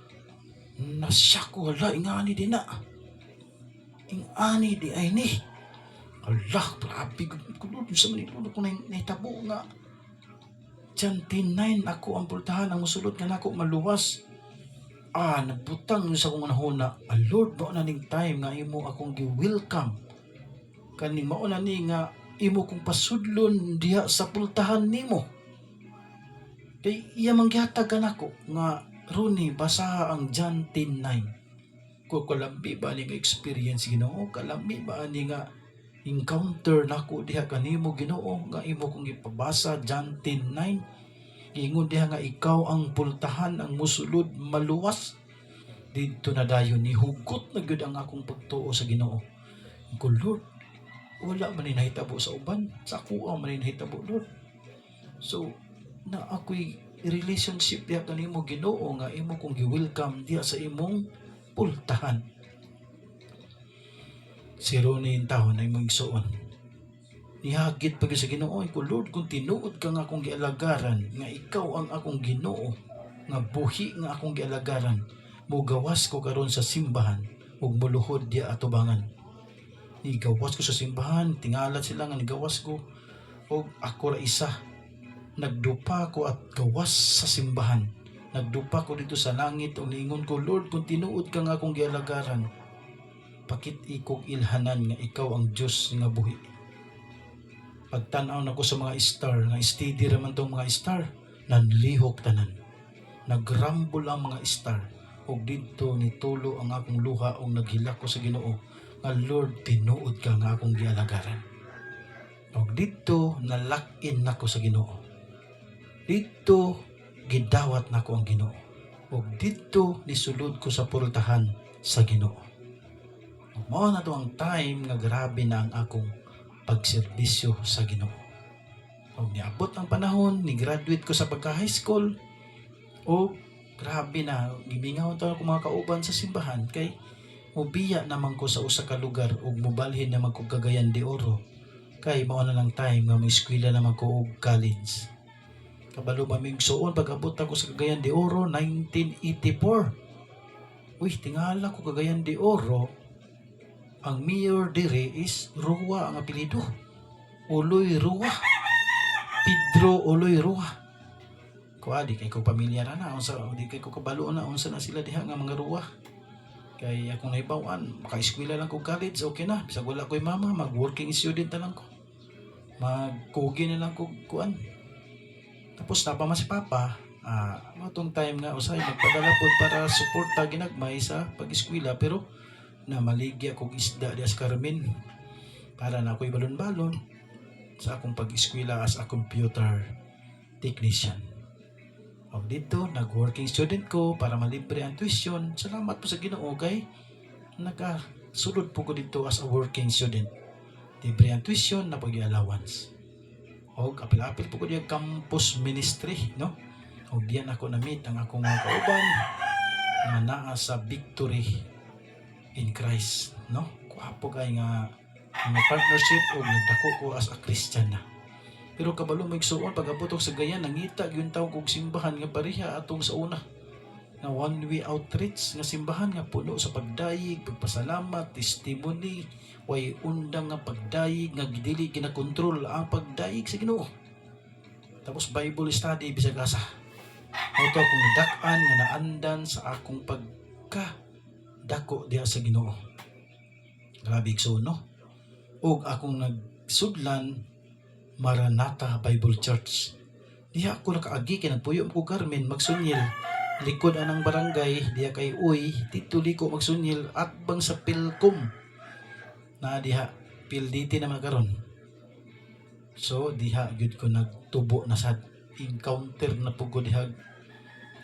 Nasya ko, hala, ingani din na. Ingani di ay ni. Allah, grabe, kulod sa manilunod ko na nahitabo nga. John 10:9, ako ang pultahan, ang musulod ka nako maluwas. Nabutang sa akong nahuna. Lord, mao na ning time nga imo akong gi-welcome. Kani mao na ni nga imo kong pasudlon diha sa pultahan nimo. Kay iya manggihatag kanako nga Ronnie, basaha ang John 10:9. Ko kalambi ba ni nga experience Ginoo? Kalambi ba ni nga encounter nako diha kanimo Ginoo nga imo kong ipabasa John 10:9? Ingon diha nga ikaw ang pultahan, ang musulod maluwas. Dito na dayon ni hugot na gyud ang akong pagtuo sa Ginoo. Ko Lord, wala man ni nahitabo sa uban, sa kuha man ni nahitabo Lord. So na ako'y relationship diha kanimo Ginoo nga imo kong gi-welcome diha sa imong pultahan. Si Ronnie yung taon na imong igsuon. Nihagit pag sa Ginoo ko, Lord, kung tinuod ka nga akong gialagaran, nga ikaw ang akong Ginoo, nga buhi nga akong gialagaran, mugawas ko karon sa simbahan, ug muluhod diya atubangan. Nigawas ko sa simbahan, tingalat sila nga nigawas ko, ug ako ra isa. Nagdupa ko at gawas sa simbahan. Nagdupa ko dito sa langit, ug niingon ko, Lord, kung tinuod ka nga akong gialagaran, pakit ikog ilhanan nga ikaw ang Diyos nga buhi. Pagtanaw na ko sa mga star, nga steady raman tong mga star, nanlihok tanan. Nagrambol ang mga star, ug dito nitulo ang akong luha ug naghilak ko sa Ginoo, nga Lord, tinuod ka nga akong gialagaran. Ug dito nalakin nako sa Ginoo. Dito gidawat nako ang Ginoo. Ug dito nisulod ko sa pultahan sa Ginoo. Mao na to ang time nga grabe na ang akong pagserbisyo sa Ginoo. Og niabot ang panahon, ni-graduate ko sa pagka-high school, o grabe na, gimingaw to ako mga kauban sa simbahan, kay mubiya naman ko sa usa ka lugar, ug mubalhin naman ko Cagayan de Oro, kay mao na lang time nga may eskwela naman ko og college. Kabalo ba mig suon pag-abot ako sa Cagayan de Oro, 1984. Uy, tingala ko Cagayan de Oro, ang mayor dire is Rua ang apelido. Uloy Rua. Pedro Uloy Rua. Kuha, di kay ko pamilyar na. Di kay ko kabalo na. Unsa na sila diha nga mga Rua. Kay akong naibawan, maka-eskwela lang ko college, okay na. Bisag wala ko'y mama, mag-working student na lang ko. Mag-kugi na lang ko kuan. Tapos napama si Papa, matong time nga usay magpadala po para suporta ginagmay sa pag-eskwela, pero na maligya kong isda di as Carmen para na ako'y balon-balon sa akong pag-eskwela as a computer technician. O dito, nag-working student ko para malibre ang tuition. Salamat po sa Ginoo kay nakasulod po ko dito as a working student. Libre ang tuition na pag-allowance. O apil-apil po ko diya campus ministry, no? O diyan ako na-meet ang akong mga kauban na naa sa Victory in Christ, no? Kuhapo kay nga partnership o nagdako ko as a Christian na. Pero kabalo may igsuon pag-abot sa Gayan, nangita gyud taw kog simbahan nga pareha atong sa una. Nga one way outreach nga simbahan nga puno sa pagdayig, pagpasalamat, testimony, way undang nga pagdayig nga dili kinakontrol ang pagdayig sa Ginoo. Tapos Bible study bisag asa. Auto akong nadak-an nga naandan sa akong dako diha sa Ginoo. Grabe igsoon, no? Og akong nagsudlan Maranatha Bible Church. Diha ako nakaagi kay nagpuyo ko Carmen magsunyil. Likod anang barangay diha kay Uy, tituli ko magsunyil at bang sa Pilcom. Na diha PLDT naman karon. So diha gyud ko nagtubo na sad encounter na pugod diha.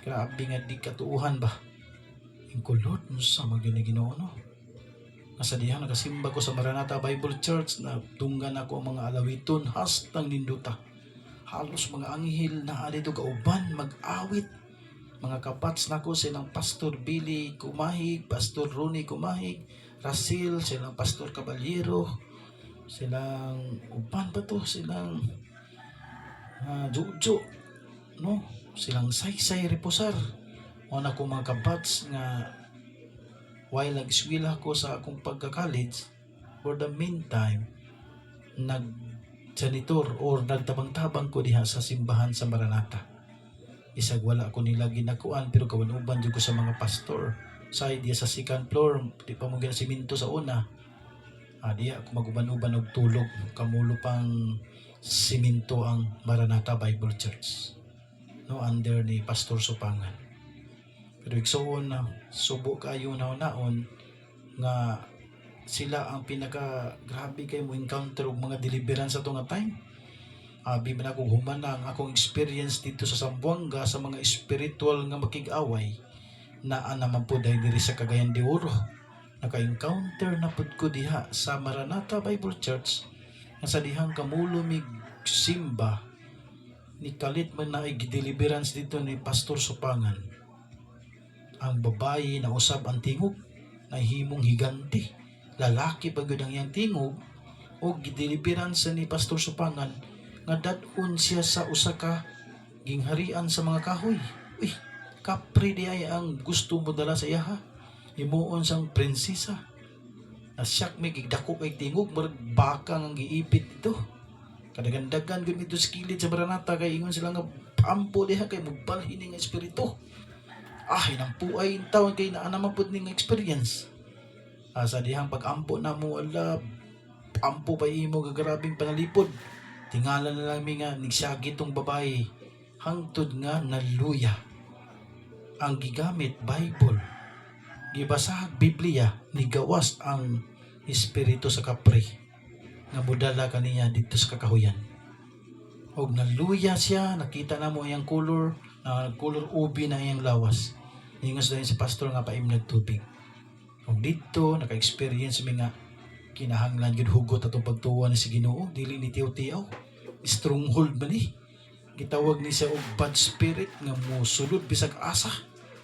Grabe nga di katuuhan ba. Ingko Lord, sa magyud ni Ginoo, no? Nasa diha nagasimba ko sa Maranatha Bible Church na tunggan ako ang mga alawiton hastang ninduta. Halos mga anghel na dito kauban mag-awit. Mga kapats nako silang Pastor Billy Kumahig, Pastor Ronnie Kumahig, Rasil, silang Pastor Caballero, silang uban ba to, silang Jojo, no? Silang Saysay Reposar. Una ko mga kabats nga while nag-eskwela ko sa akong pagka-college, for the meantime, nag-janitor or nagtabang-tabang ko diha sa simbahan sa Maranatha. Isag wala ko nila ginakuan, pero kawanuban dyan ko sa mga pastor. Side diya sa second floor, di pa mo ginasiminto sa una. Diya ako maguban-uban og tulog, kamulo pang siminto ang Maranatha Bible Church. No, under ni Pastor Supangan. Pero igsoon na subo kayo naon nga sila ang pinaka grabe kay mo encounter og mga deliverance sa nga time. Abi man ako human na ang akong experience dito sa Zamboanga sa mga spiritual nga makig-away na naman po dahil diri sa Cagayan de Oro. Naka-encounter na pud ko diha sa Maranatha Bible Church nga sa dihang kamulumig simba ni kalit man na deliverance dito ni Pastor Supangan. Ang babae na usab ang tingog na himong higanti, lalaki pagod ang iyang tingog, o gideliverance ni Pastor Supangan nga dadun siya sa usa ka gingharian sa mga kahoy. Uy, kapre di ay ang gusto mo dala sa iya ha. Himuon sang prinsesa. Nasyak may gigdako kay tingog, marag baka ang giipit dito. Kadagandagan gud dito sa kilid sa Maranata kay ingon sila nga ampo diha kay magbalhin nga espiritu. Hinampuay yung taon kay naanamapod ning experience. Sa dihang pag-ampo na mo, ampo pa imo gagarabing panalipod. Tingala na lang nga nigsagi tong babae hangtod nga naluya. Ang gigamit Bible, gibasahag Biblia, nigawas ang espiritu sa kapre nga mudala kaniya dito sa kakahuyan. Og naluya siya, nakita na mo iyang color, color ubi na iyang lawas. Ingos dahil si pastor nga paim nagtubig. Og dito naka-experience mi nga kinahanglan gyud hugot atong pagtuwa ni si Ginoo, dili ni tiyaw-tiyaw. Stronghold man ni. Gitawag ni siya og bad spirit nga mosulod bisag asa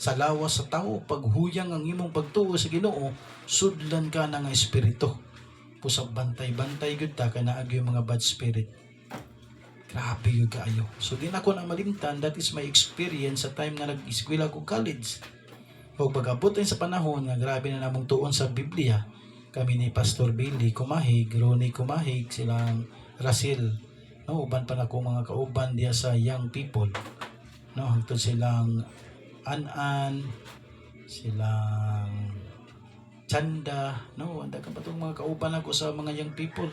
sa lawas sa tao. Paghuyang ang imong pagtuo sa Ginoo, sudlan ka na nga espiritu. Pusab bantay-bantay gyud ta kana ag yung mga bad spirit. Grabe yung kaayo. So din ako na malimtan, that is my experience sa time nga nag-eskwela ko college. O pag-abot sa panahon nga grabe na namong tuon sa Biblia, kami ni Pastor Billy Kumahig, Ronnie Kumahig, silang Russell, no, uban pa na ko mga kauban diya sa young people. No, hangtod silang An-An, silang Chanda, no, anda ka pa itong mga kauban ako sa mga young people.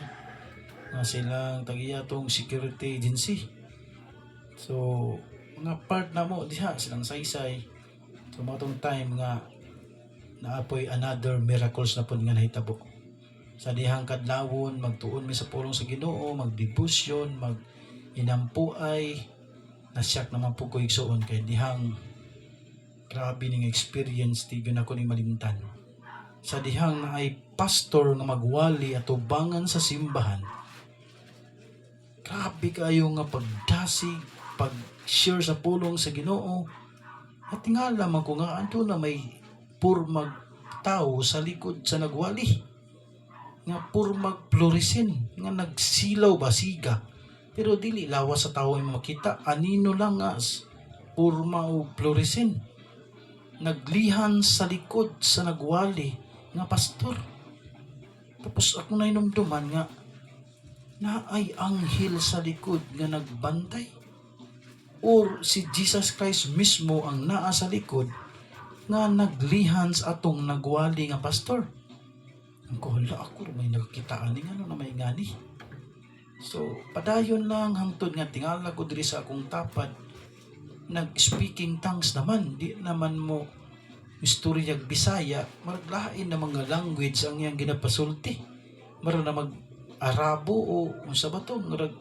Silang tagiya tong security agency. So mga part na mo diha silang saysay. So mga tong time nga naapoy another miracles na po nga nahitabo. Sa dihang kadlawon magtuon mi sa pulong sa Ginoo, magdebosyon, inampuay, nasyak naman po ko igsuon kay dihang grabe ning experience ti gyud ako ni malimtan. Sa dihang na ay pastor nga magwali at ubangan sa simbahan. Grabe kayo nga pagdasig, pag-share sa pulong sa Ginoo. At tingala man ko nga anto na may purmag tao sa likod sa nagwali. Nga purmag fluorescent, nga nagsilaw basiga. Pero dili lawas sa tao ay makita, anino lang nga purma o fluorescent. Naglihan sa likod sa nagwali nga pastor. Tapos ako na inumduman nga na ay anghel sa likod nga nagbantay, or si Jesus Christ mismo ang naa sa likod nga naglihan sa atong nagwali nga pastor. Ang kuhala ako may nagkitaan ni ano na may ngani. So padayon lang hangtod nga tingala ko diri sa akong tapad, nag-speaking tongues naman, di naman mo istoryag Bisaya, maraglain na mga language ang iyang ginapasulti. Mara na Arabo o unsa ba to, murag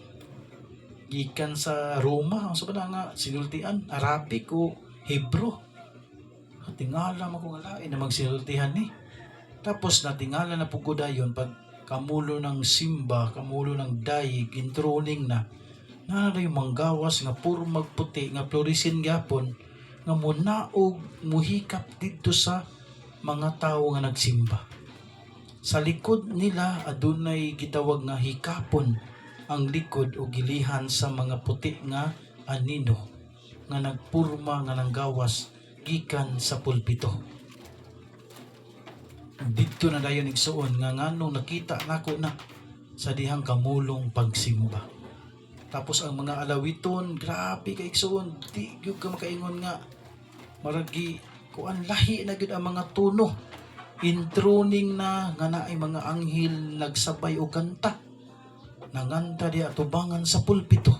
gikan sa Roma, unsa ba na nga sinultian, Arabic o Hebrew. Tingala man ko nga lain na magsinultihan ni. Tapos natingala na pugod dayon pag kamulo ng simba, kamulo ng dayig, introning na yung manggawas nga puro magputi nga fluorescent gyapon nga munaog muhikap dito sa mga tao nga nagsimba. Sa likod nila adunay gitawag nga hikapon ang likod o gilihan sa mga puti nga anino nga nagpurma nga nanggawas gikan sa pulpito. Dito na dayon igsuon nga nganong nakita nako na sa dihang kamulong pagsimba. Tapos ang mga alawiton, grabe kay igsuon, di gyud ka makaingon nga maragi kuan lahi na gyud ang mga tuno. Introning na nga naay mga anghel nagsabay og kanta. Nanganta di atubangan sa pulpito.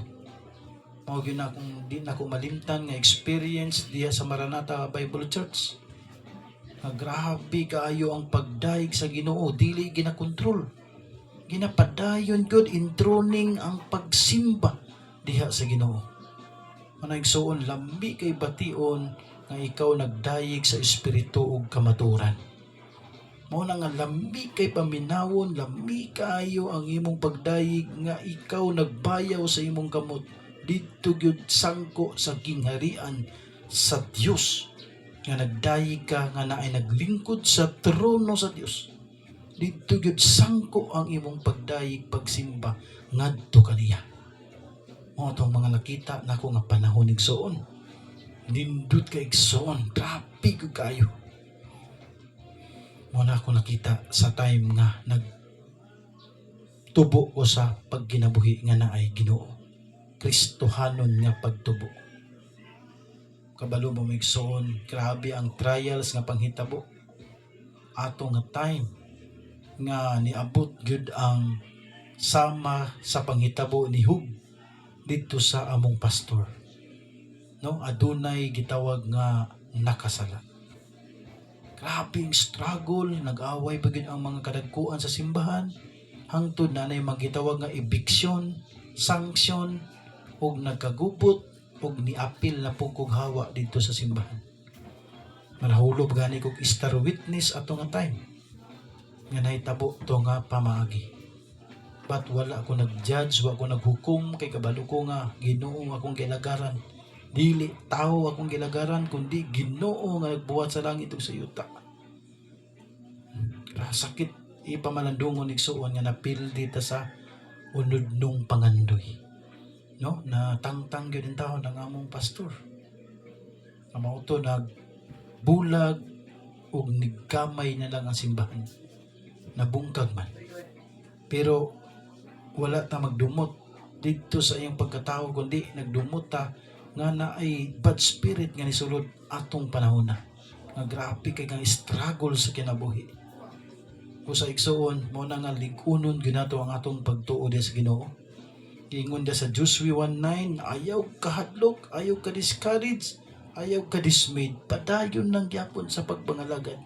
Mao gyud na kung di na ko malimtan nga experience diya sa Maranata Bible Church. Grabe kaayo ang pagdaig sa Ginoo, dili ginakontrol. Ginapadayon gyud introning ang pagsimba diha sa Ginoo. Manay igsuon lambi kay bation nga ikaw nagdayig sa espiritu ug kamaturan. Mao na nga lambi kay paminawon, lambi kaayo ang imong pagdayig nga ikaw nagbayaw sa imong kamot didto gyud sangko sa gingharian sa Dios, nga nagdayi ka nga naay naglingkod sa trono sa Dios. Didto gyud sangko ang imong pagdayig pagsimba ngadto kaniya. Mo tong mga nakita nako nga panahon igsoon. Nindot ka igsoon, grabe gyud kayo. Mo na ako nakita sa time nga nagtubo ko sa pagkinabuhi nga naay Ginoo. Kristohanon nga pagtubo. Kabalo mo igsoon, grabe ang trials nga panghitabo. Ato nga time nga niabot gyud ang sama sa panghitabo ni Hug dito sa among pastor. No, adunay gitawag nga nakasala. Grabe ang struggle, nag-away pa gyud ang mga kadagkuan sa simbahan. Hangtod na nay magitawag nga eviction, sanction, ug nagkagubot ug niapil na po kog hawa dito sa simbahan. Manahulob gani kog star witness ato nga time nga nahitabo to nga pamaagi. But wala ako nag-judge, wala ako naghukom, kay kabalo ko nga Ginoo akong gilagaran. Dili tao akong gilagaran, kundi Ginoo nga nagbuhat sa langit ug sa yuta. Sakit ipamalandungon igsuon nga napildi ta sa unod nung pangandoy. No, na tangtang gyud ang taon ng among pastor. Amo to nagbulag ug nigkamay na lang ang simbahan. Nabungkag man. Pero wala ta magdumot dito sa iyang pagkatao, kundi nagdumot ta nga naay bad spirit nga nisulod atong panahon na. Nga grabe kay kang struggle sa kinabuhi. Kung sa igsoon mo na nga ligunon ginato ang atong pagtuo sa Ginoo. Ingon da sa Joshua 1:9, ayaw kahadlok, ayaw ka discourage, ayaw ka dismayed. Padayon lang gyapon sa pagbangalagad.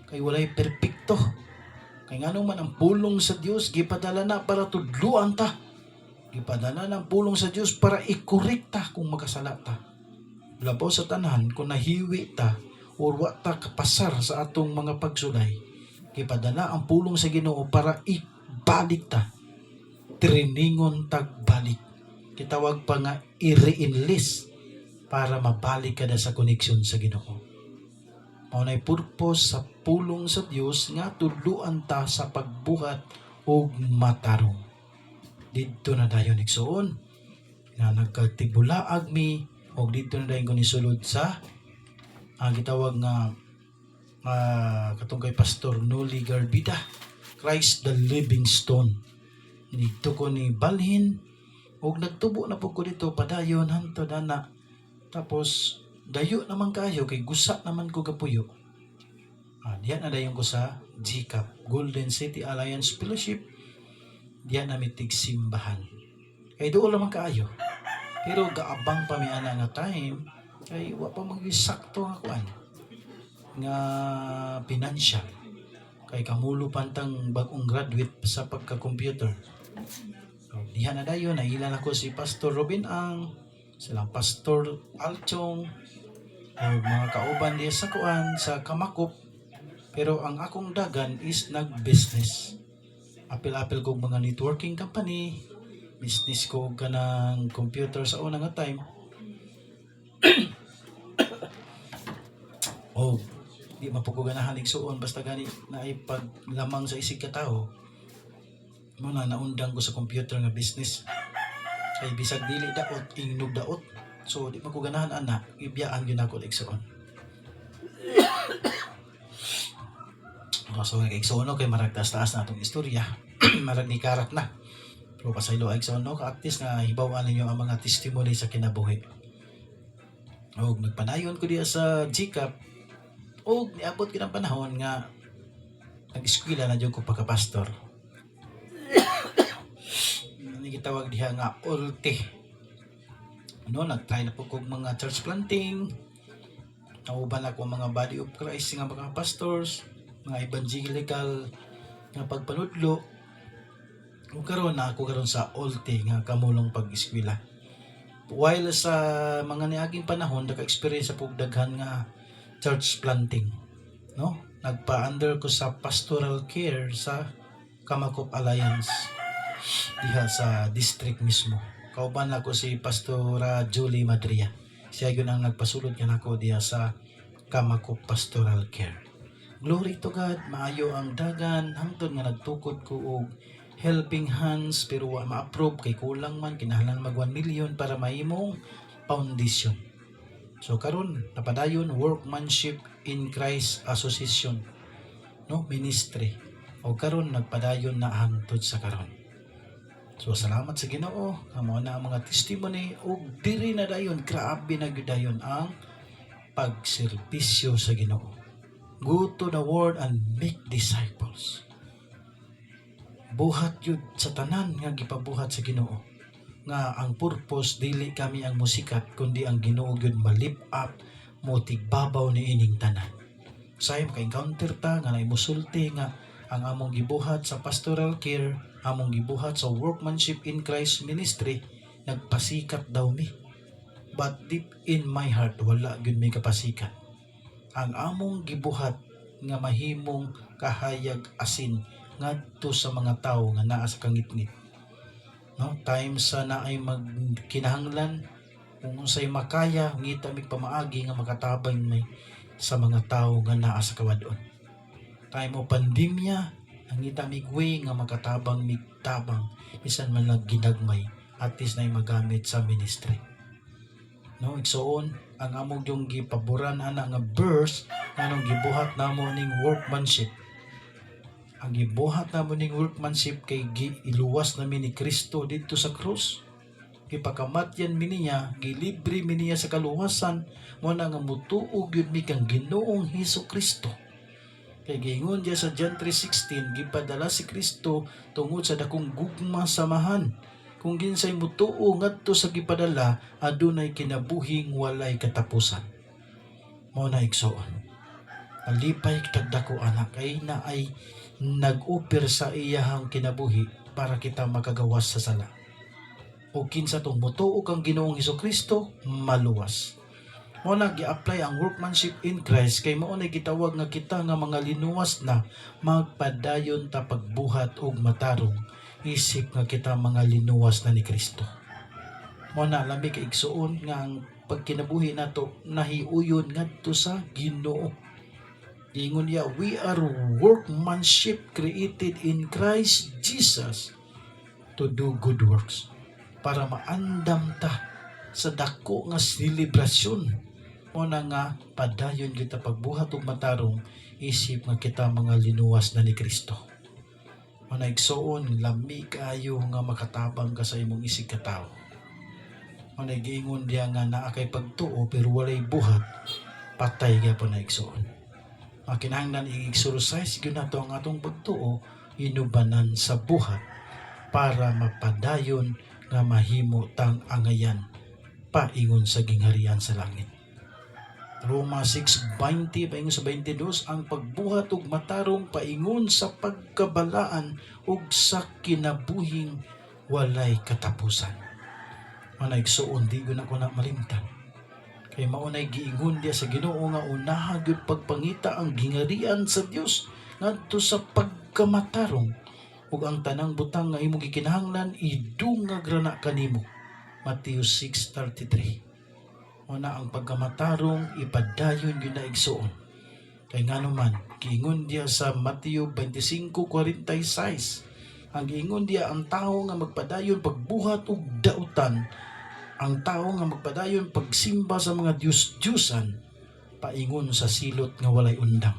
Kay walay perpekto. Kay ngano man ang pulong sa Dios gipadala na para tudluan ta. Gipadala ng pulong sa Dios para i-correct ta kung makasala ta. Labaw sa tanan kung nahiwi ta or wa ta kapasar sa atong mga pagsulay. Gipadala ang pulong sa Ginoo para ibalik ta. Triningon tagbalik. Kitawag pa nga i-re-enlist para mabalik ka na sa koneksyon sa Ginoo. Maunay purpose sa pulong sa Dios nga tudluan ta sa pagbuhat o matarong. Dito na dayon igsoon na nagkatibulaag mi o dito na dayon ko nisulod sa gitawag nga katong kay Pastor Noli Garbida, Christ the Living Stone. Dito ko ni balhin og nagtubo na po ko dito padayon hangtod ana. Tapos dayo naman kayo kay gusa naman ko kapuyo. Diyan na dayon ko sa GCAP, Golden City Alliance Fellowship. Diyan na mitig simbahan. Kay doon naman kaayo. Pero gaabang pa mi ana nga time kay wa pa magisakto nga kuan nga financial. Kay kamulo pantang bagong graduate sa pagka-computer. Diyan na dayon nahilan ako si Pastor Robin Ang, silang Pastor Alchong, mga kauban diya sa kuan sa Kamakop. Pero ang akong dagan is nag-business. Apil-apil kong mga networking company, business ko kanang computer sa unang nga time. Di mapuguganahan igsuon basta gani na ipaglamang sa isig ka tao. Muna naundang ko sa computer nga business. Kay bisag dili daot, ingnog daot. So di maguganahan ana, ibiyaan gyud ako igsuon. So kay igsuon kay marag taas na atong istorya. Marag ni karat na. Pero pasaylo igsuon ka at least nga hibaw-an ninyo ang mga testimony sa kinabuhi. Og nagpanayon ko diya sa GCAP. Og niabot gyud ang panahon nga nag-eskwela na jud ko pagka-pastor. Gitawag diha nga OLTE. Nag-try na po kog mga church planting. Nauban ako mga body of Christ nga mga pastors, mga evangelical nga pagpanudlo. Ug karon na ako karon sa OLTE nga kamulong pag-eskwela. While sa mga niaging panahon naka-experience po daghan nga church planting. Nagpa-under ko sa pastoral care sa Kamakop Alliance diha sa district mismo. Kauban ako si Pastora Julie Madria. Siya yun ang nagpasulod nga nako diya sa Kamako Pastoral Care. Glory to God, maayo ang dagan hangtod nga nagtukod ko og helping hands pero wa ma-approve kay kulang man kinahanglan mag 1 million para mahimong foundation. So karon napadayon Workmanship in Christ Association, no, ministry. O karon nagpadayon na hangtod sa karon. So salamat sa Ginoo, amo na ang mga testimony ug diri na dayon grabe na gyud dayon ang pagserbisyo sa Ginoo. Go to the world and make disciples. Buhat yun sa tanan nga gipabuhat sa Ginoo. Nga ang purpose dili kami ang musikat kundi ang Ginoo gyud malip up mo tigbabaw ni ining tanan. Say maka-encounter ta nga naimusulti nga ang among gibuhat sa pastoral care, among gibuhat sa Workmanship in Christ ministry nagpasikat daw mi. But deep in my heart wala gyud mi kapasikat. Ang among gibuhat nga mahimong kahayag asin ngadto sa mga tawo nga naa sa kangitngit. No, times sa naay magkinahanglan kung unsay makaya ngita mig pamaagi nga makatabang may sa mga tawo nga naa sa kawadon. Time o pandemya ngita mig way nga makatabang mig tabang bisan man lang ginagmay at least na magamit sa ministry. No, igsoon ang among yung gipaboran ana nga verse anong gibuhat namo ning workmanship. Ang gibuhat namo ning workmanship kay iluwas namin ni Kristo dito sa krus. Gipakamatyan mi niya, gilibre mi niya sa kaluwasan, mo na nga mutuog yun mi kang Ginoong Hesus Kristo. Kay gingon diya sa John 3:16, gipadala si Kristo tungod sa dakong gugma samahan. Kung ginsay mutuo ngadto sa gipadala, adunay kinabuhing walay katapusan. Mao na igsoon. Alipay kitag dako anak ay na ay nag-offer sa iyahang kinabuhi para kita makagawas sa sala. O kinsa tong mutuo kang Ginoong Hesukristo maluwas. Mao na gi-apply ang workmanship in Christ kay mao na gitawag nga kita nga mga linuwas na magpadayon ta pagbuhat og matarong isip nga kita mga linuwas na ni Kristo. Mao na lami kay igsuon nga ang pagkinabuhi nato nahiuyon ngadto sa Ginoo. Ingon niya, we are workmanship created in Christ Jesus to do good works. Para maandam ta sa dako nga selebrasyon. Muna nga, padayon kita pagbuhat og matarong isip nga kita mga linuwas na ni Kristo. Muna igsoon, lami kayo nga makatabang ka sa imong isig katao. Muna giingon diya nga naa kay pagtuo pero walay buhat, patay ka po na igsoon. Makinahanglan i-exercise yun nato ang atong pagtuo inubanan sa buhat para mapadayon nga mahimo tang angayan paingon sa gingharian sa langit. Roma 6:20 paingon sa 22 ang pagbuhat og matarong paingon sa pagkabalaan ug sa kinabuhing walay katapusan. Manaigsuon di gyud ako na malimtan. Kay maunay giingon diya sa Ginoo nga unaha gyud pagpangita ang gingharian sa Dios ngadto sa pagkamatarong ug ang tanang butang nga imong gikinahanglan idungag ra na kanimo. Matthew 6:33. Una ang pagkamatarong ipadayon gyud na igsuon. Kay ngano man giingon diya sa Matthew 25:46. Ang giingon diya ang tawo nga magpadayon pagbuhat og dautan, ang tao nga magpadayon pagsimba sa mga Diyos-Diyosan, paingon sa silot nga walay undang.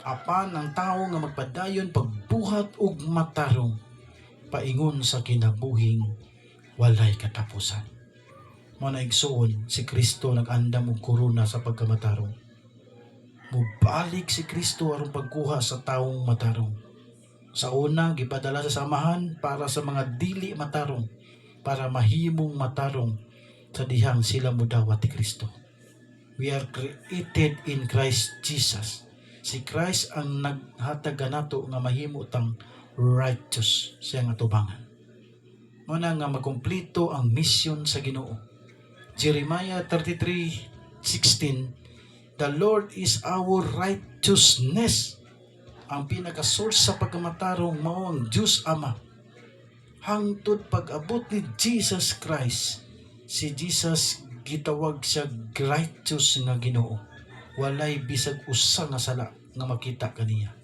Apan ang tao nga magpadayon pagbuhat og matarong, paingon sa kinabuhing walay katapusan. Mao na igsuon si Kristo nag-andam og korona sa pagkamatarong. Mubalik si Kristo aron pagkuha sa taong matarong. Sa una gipadala sa samahan para sa mga dili matarong, para mahimong matarong sa dihang sila mudawat ni Kristo. We are created in Christ Jesus. Si Christ ang naghatag nato nga mahimo tang righteous sa nga tubangan. Muna nga makumpleto ang mission sa Ginoo. Jeremiah 33:16, the Lord is our righteousness. Ang pinaka-source sa pagkamatarong mao ang Diyos Ama. hangtod pag-abot ni Jesus Christ. Si Jesus gitawag siya righteous nga Ginoo. Walay bisag usa nga sala nga makita kaniya.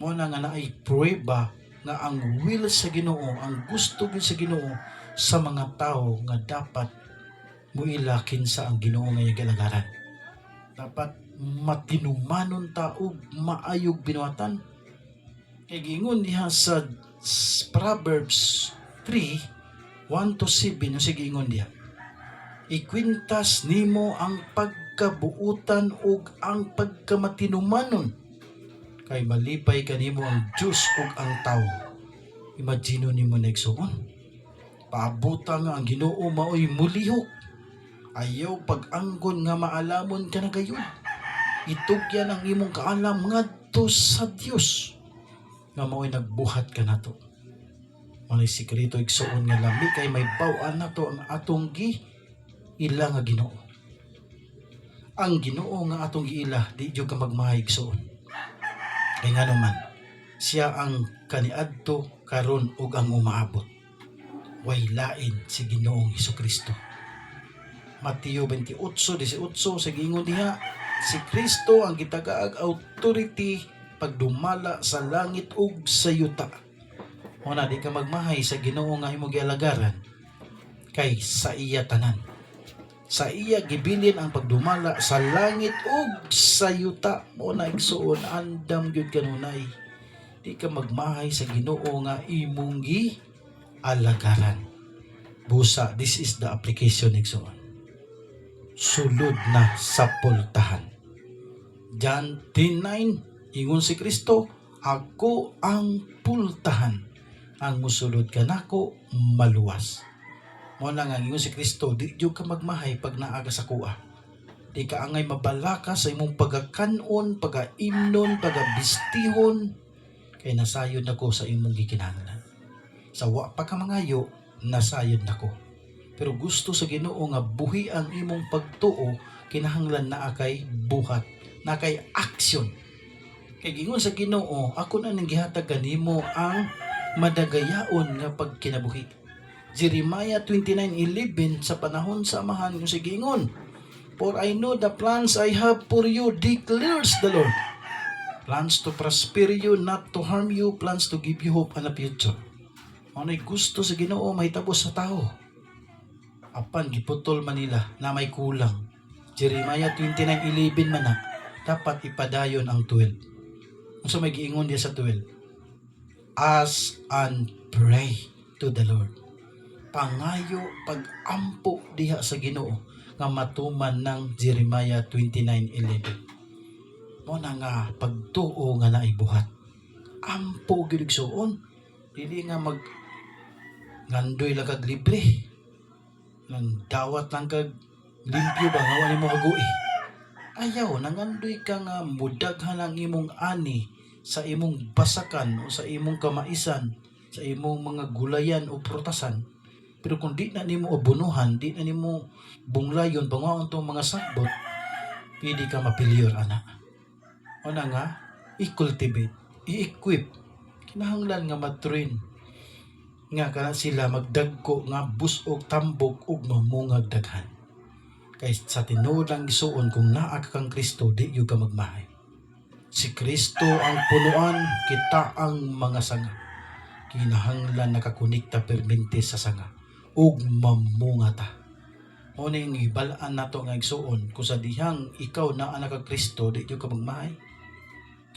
Mo na nga naay prueba nga ang will sa Ginoo, ang gusto gyud sa Ginoo sa mga tao nga dapat muilakin sa ang Ginoo nga galagaran. Dapat matinumanon ta og maayog binuhatan. Kay gingon diha sa Proverbs 3:1-7 sige ingon diha. Ikwintas nimo ang pagkabuutan ug ang pagkamatinumanon kay malipay kanimo ang Dios ug ang tawo. Imagino nimo nagsuon. Paabuta nga ang Ginoo maoy mulihok. Ayaw pag-anggon nga maalamon ka na gayon. Itugyan ang imong kaalam ngadto sa Dios nga mao'y nagbuhat ka nato. Manay sikreto igsuon nga lami kay may baw-an nato ang atong ila nga Ginoo. Ang Ginoo nga atong giila di jud ka magmahay igsuon. Kay nga naman siya ang kaniadto karon ug ang umaabot. Way lain si Ginoong Hesukristo. Mateo 28:18 sa gingon diha, si Kristo ang gitagaag authority pagdumala sa langit ug sa yuta. Una di ka magmahay sa Ginoo nga imong gialagaran kay sa iya tanan. Sa iya gibilin ang pagdumala sa langit ug sa yuta. Mo na igsuon andam gyud kanunay. Di ka magmahay sa Ginoo nga imong gialagaran. Busa, this is the application igsuon. Sulod na sa pultahan. John 10:9 ingon si Kristo, ako ang pultahan, ang musulod ka nako maluwas. Mo na nga ingon si Kristo, di jud ka magmahay pag naaga sa kuha. Di ka angay mabalaka sa imong pagakanon, pagaimnon, pagabistihon, kay nasayod nako sa imong gikinahanglan. Sa wa pa ka mangayo, nasayod nako. Pero gusto sa Ginoo nga buhi ang imong pagtuo, kinahanglan na kay buhat, na kay aksyon. Kay gingon sa Ginoo, ako na nang gihatag kanimo ang madagayaon nga pagkinabuhi. Jeremiah 29:11 sa panahon sa amahan yung sigingon, for I know the plans I have for you, declares the Lord. Plans to prosper you, not to harm you, plans to give you hope and a future. Ano'y gusto sa Ginoo mahitabo sa tao. Apan giputol Manila na may kulang. Jeremiah 29:11 man na, dapat ipadayon ang 12. Kung sa may giingon diya sa 12, ask and pray to the Lord. Pangayo pag-ampo diha sa Ginoo nga matuman ng Jeremiah 29:11. Mo na nga pagtuo nga naibuhat. Ampo gyud igsuon. Dili nga mag ngandoy lang kag libre. Nang dawat lang kag limpyo ba nga wala mo hagui. Ayaw nangandoy ka nga mudaghan ang imong ani sa imong basakan o sa imong kamaisan, sa imong mga gulayan o prutasan. Pero kung di na nimo abunuhan, di na nimo bunglayon panguhaon tong mga sagbot, pwede ka mapilyor ana. O na nga, i-cultivate, i-equip, kinahanglan nga matrain nga kana sila magdagko nga busog tambok ug mamungag daghan. Kay sa tinuod lang gisuon kung naa ka kang Kristo, di yung ka magmahay. Si Kristo ang punuan, kita ang mga sanga. Kinahanglan nakakonekta permente sa sanga ug mamunga ta. Mo ning ibalaan nato nga igsuon kung sa dihang ikaw naa na kang Kristo, di yung ka magmahay.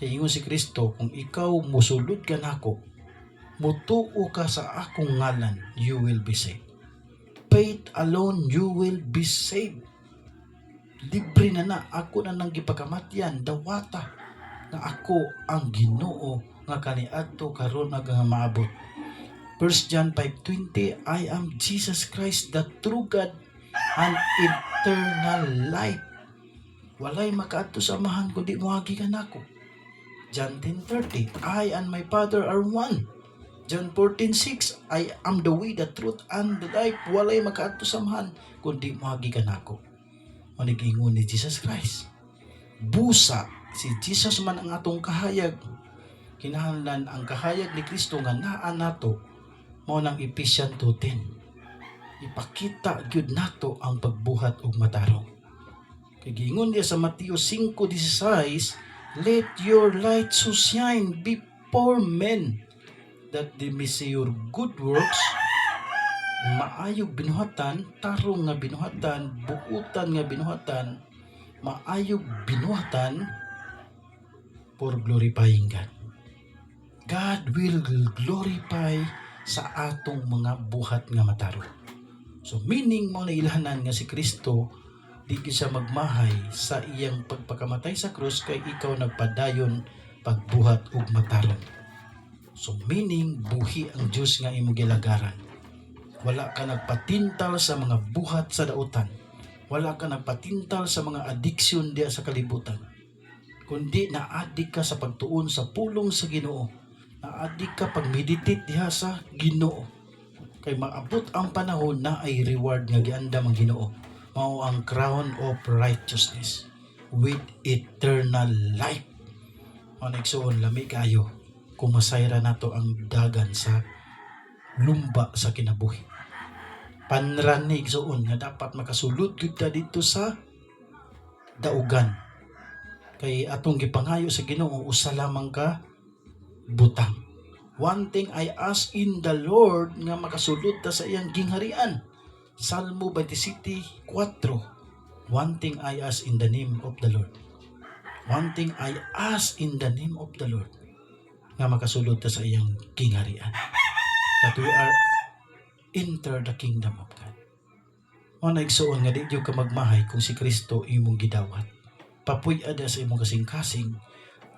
Kay ingon si Kristo, kung ikaw musulod ka nako, mutuo ka sa akong ngalan, you will be saved. Faith alone, you will be saved. Libre na ako na nang gipakamatyan, dawata na ako ang Ginoo nga kaniadto karon nga maabot. 1 John 5:20, I am Jesus Christ, the true God and eternal life. Walay makaadto sa amahan kundi moagi ka nako. John 10:30, I and my Father are one. John 14:6, I am the way, the truth, and the life. Walay makaadto samahan kundi moagi ka nako. Manigingon ni Jesus Christ. Busa, si Jesus man ang atong kahayag. Kinahanglan ang kahayag ni Kristo nga naa nato Mao nang Ephesians 2:10. Ipakita gyud nato ang pagbuhat og matarong. Kay giingon diya sa Mateo 5:16, let your light so shine before men that they may see your good works, maayog binuhatan, tarong nga binuhatan, buutan nga binuhatan, maayog binuhatan for glorifying God. God will glorify sa atong mga buhat nga matarong. So meaning mo na ilhanan nga si Kristo di siya magmahay sa iyang pagpakamatay sa krus kay ikaw nagpadayon pagbuhat og matarong. So meaning buhi ang Dios nga imong gilagaran. Wala ka nagpatintal sa mga buhat sa dautan. Wala ka nagpatintal sa mga addiction diya sa kalibutan. Kundi naadik ka sa pagtuon sa pulong sa Ginoo. Naadik ka pag-meditate diha sa Ginoo. Kay maabot ang panahon na ay reward nga giandam ang Ginoo. Mao ang crown of righteousness with eternal life. Ang nagsuon lami kayo kumasayra nato ang dagan sa lumba sa kinabuhi. Panranig suon nga dapat makasulod gyud ta dito sa daugan. Kay atong gipangayo sa Ginoo usa lamang ka butang. One thing I ask in the Lord nga makasulod ta sa iyang gingharian. Salmo 27:4. One thing I ask in the name of the Lord. One thing I ask in the name of the Lord. Nga makasulod ta sa iyang gingharian. That we are enter the kingdom of God. O naigsuon nga di ka magmahay kung si Kristo imong gidawat. Papuy ada sa imong kasing-kasing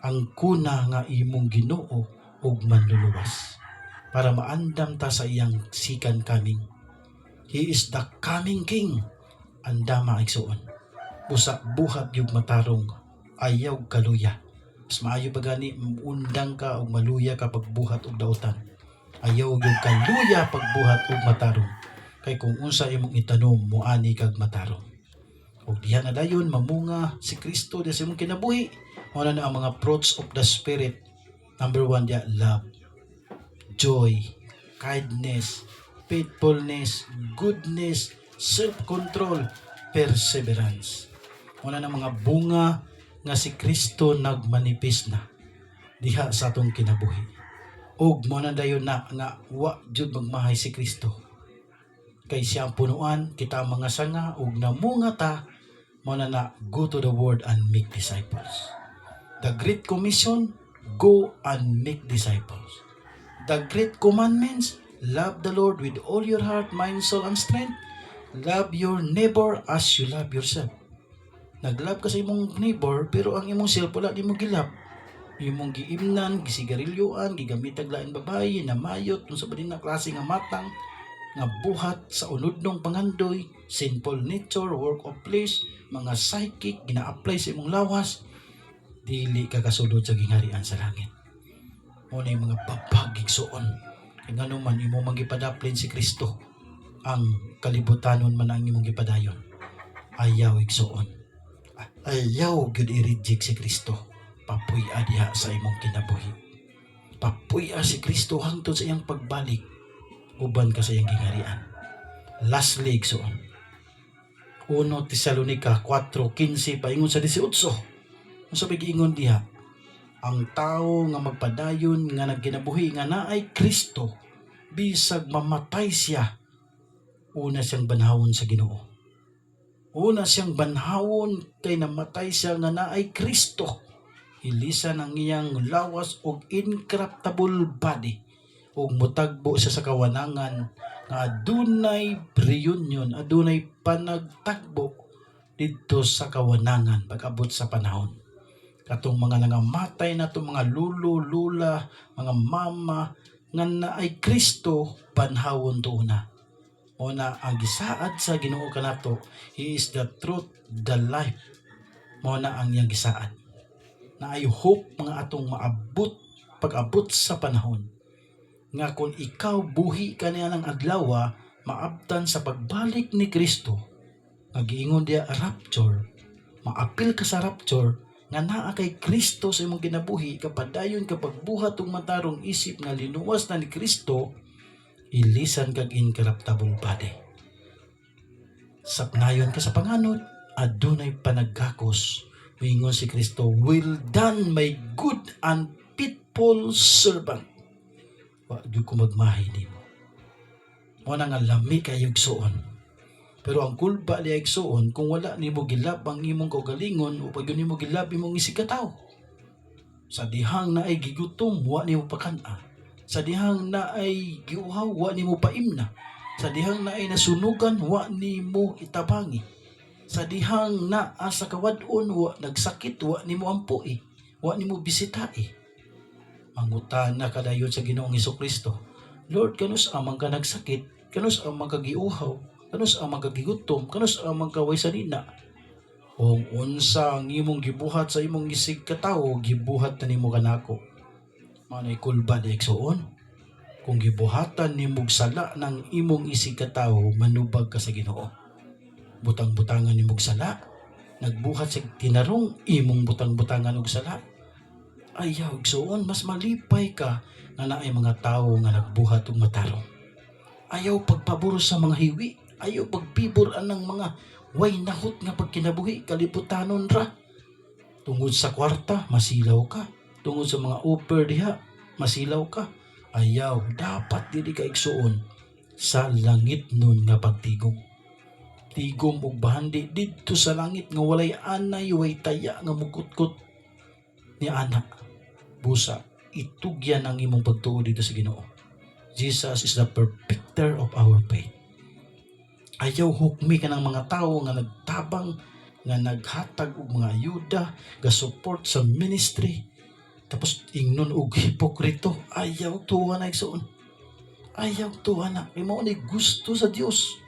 ang kuna nga imong Ginoo ug manluluwas para maandam ta sa iyang second coming. He is the coming King. Andama igsuon. Busa buhat yung matarong ayaw kaluya. Mas maayo ba gani undang ka o maluya ka pagbuhat og dautan. Ayaw yung kaluya pagbuhat og matarong. Kay kung unsa imong itanom muani kag matarong. Og diha na dayon mamunga si Kristo sa imong kinabuhi. Wala na ang mga fruits of the Spirit. Number 1 dia love, joy, kindness, faithfulness, goodness, self-control, perseverance. Wala na mga bunga nga si Kristo nagmanifest na diha sa atong kinabuhi. Og mo na dayon na nga wa jud magmahay si Kristo. Kay siya ang punuan kita ang mga sanga og namunga ta mo na go to the world and make disciples. The Great Commission, go and make disciples. The Great Commandments, love the Lord with all your heart, mind, soul, and strength. Love your neighbor as you love yourself. Nag-love ka sa imong neighbor, pero ang imong self wala di mo gilab. Imong giimnan, gisigarilyoan, gigamitag lain babayi, namayot, kung sa ba din na klase nga matang, nga buhat sa unudnong pangandoy, sinful nature, work of flesh, mga psychic, gina-apply sa imong lawas, dili ka kasulod sa gingharian sa langit. Muna yung mga babagig suon. Kaya nga naman, imo magipadaplin si Kristo. Ang kalibutanon man ang imong gipadayon. Ayaw igsuon. Ayaw gyud i-reject si Kristo. Papuy-a diha sa imong kinabuhi. Papuy-a si Kristo hangtod sa iyang pagbalik. Uban ka sa iyang gingharian. Lastly, igsuon. 1 Tesalonica 4:15 paingon sa 18. Kung sabi giingon diha, ang tao nga magpadayon nga nagkinabuhi nga naay Kristo, bisag mamatay siya, una siyang banhawon sa Ginoo. Una siyang banhawon kay namatay siya nga naay Kristo. Ilisan ang iyang lawas og incorruptible body ug mutagbo siya sa kawanangan nga adunay reunion, adunay panagtagbo didto sa kawanangan pag-abot sa panahon. Katong mga nangamatay na itong mga lulo, lula, mga mama, nga naay Kristo, banhawon to una. Una, ang gisaad sa Ginoo kanato, He is the truth, the life. Muna ang iyang gisaad. Na ay hope mga atong maabot, pag-abot sa panahon. Nga kung ikaw buhi ka niya ng adlaw, maabtan sa pagbalik ni Kristo, nagiingon dia rapture, maapil ka sa rapture, nga naa kay Kristo sa imong kinabuhi, kapadayon kapag buhat ug matarong isip nga linuwas na ni Kristo, ilisan kag incorruptible body. Saknayon ka sa panganod, adunay panaggakos. Moingon si Kristo, "Well done, my good and faithful servant." Wa gyud ko magmahi nimo. Mo na nga lami kayog suon. Pero ang kulba li igsuon kung wala nimo gilab ang imong kaugalingon o pag nimo gilab imong isigataw. Sa dihang na ay gigutom, wa nimo pakana. Sa dihang na ay giuhaw, wa nimo paimna. Sa dihang na ay nasunugan, wa nimo itabangi. Sa dihang na asa kawadon, wa nagsakit, wa nimo ampui, wa nimo bisitae. Mangutana kadayon sa Ginoong Hesukristo, Lord, kanus amang ka nagsakit, kanus amang ka giuhaw, kanus amang ka gigutom, kanus amang ka way sanina. Kung unsa ang imong gibuhat sa imong isig katawo, gibuhat na nimo kanako. Manay kulba di igsuon. Kung gibuhatan nimo sala ng imong isig katawo, manubag ka sa Ginoo. Butang-butangan nimo sala, nagbuhat sa tinarong imong butang-butangan og sala. Ayaw igsuon, mas malipay ka nga naay mga tawo nga nagbuhat og matarong. Ayaw pagpaburo sa mga hiwi, ayaw pagpibor anang mga way nahot nga pagkinabuhi, kaliputanon ra. Tungod sa kwarta, masilaw ka. Tungod sa mga upper diha, masilaw ka. Ayaw, dapat dili ka igsuon sa langit nun nga pagtigom. Tigom og bahandi didto sa langit nga walay anay, way taya nga mukutkot ni anak. Busa, itugyan ang imong pagtuo dito sa Ginoo. Jesus is the perfecter of our faith. Ayaw hukmi ka ng mga tao nga nagtabang, nga naghatag og mga ayuda, ga support sa ministry, tapos ingnon og hipokrito. Ayaw tuwa na igsoon. Ayaw tuwa na. Kay mao ni gusto sa Dios.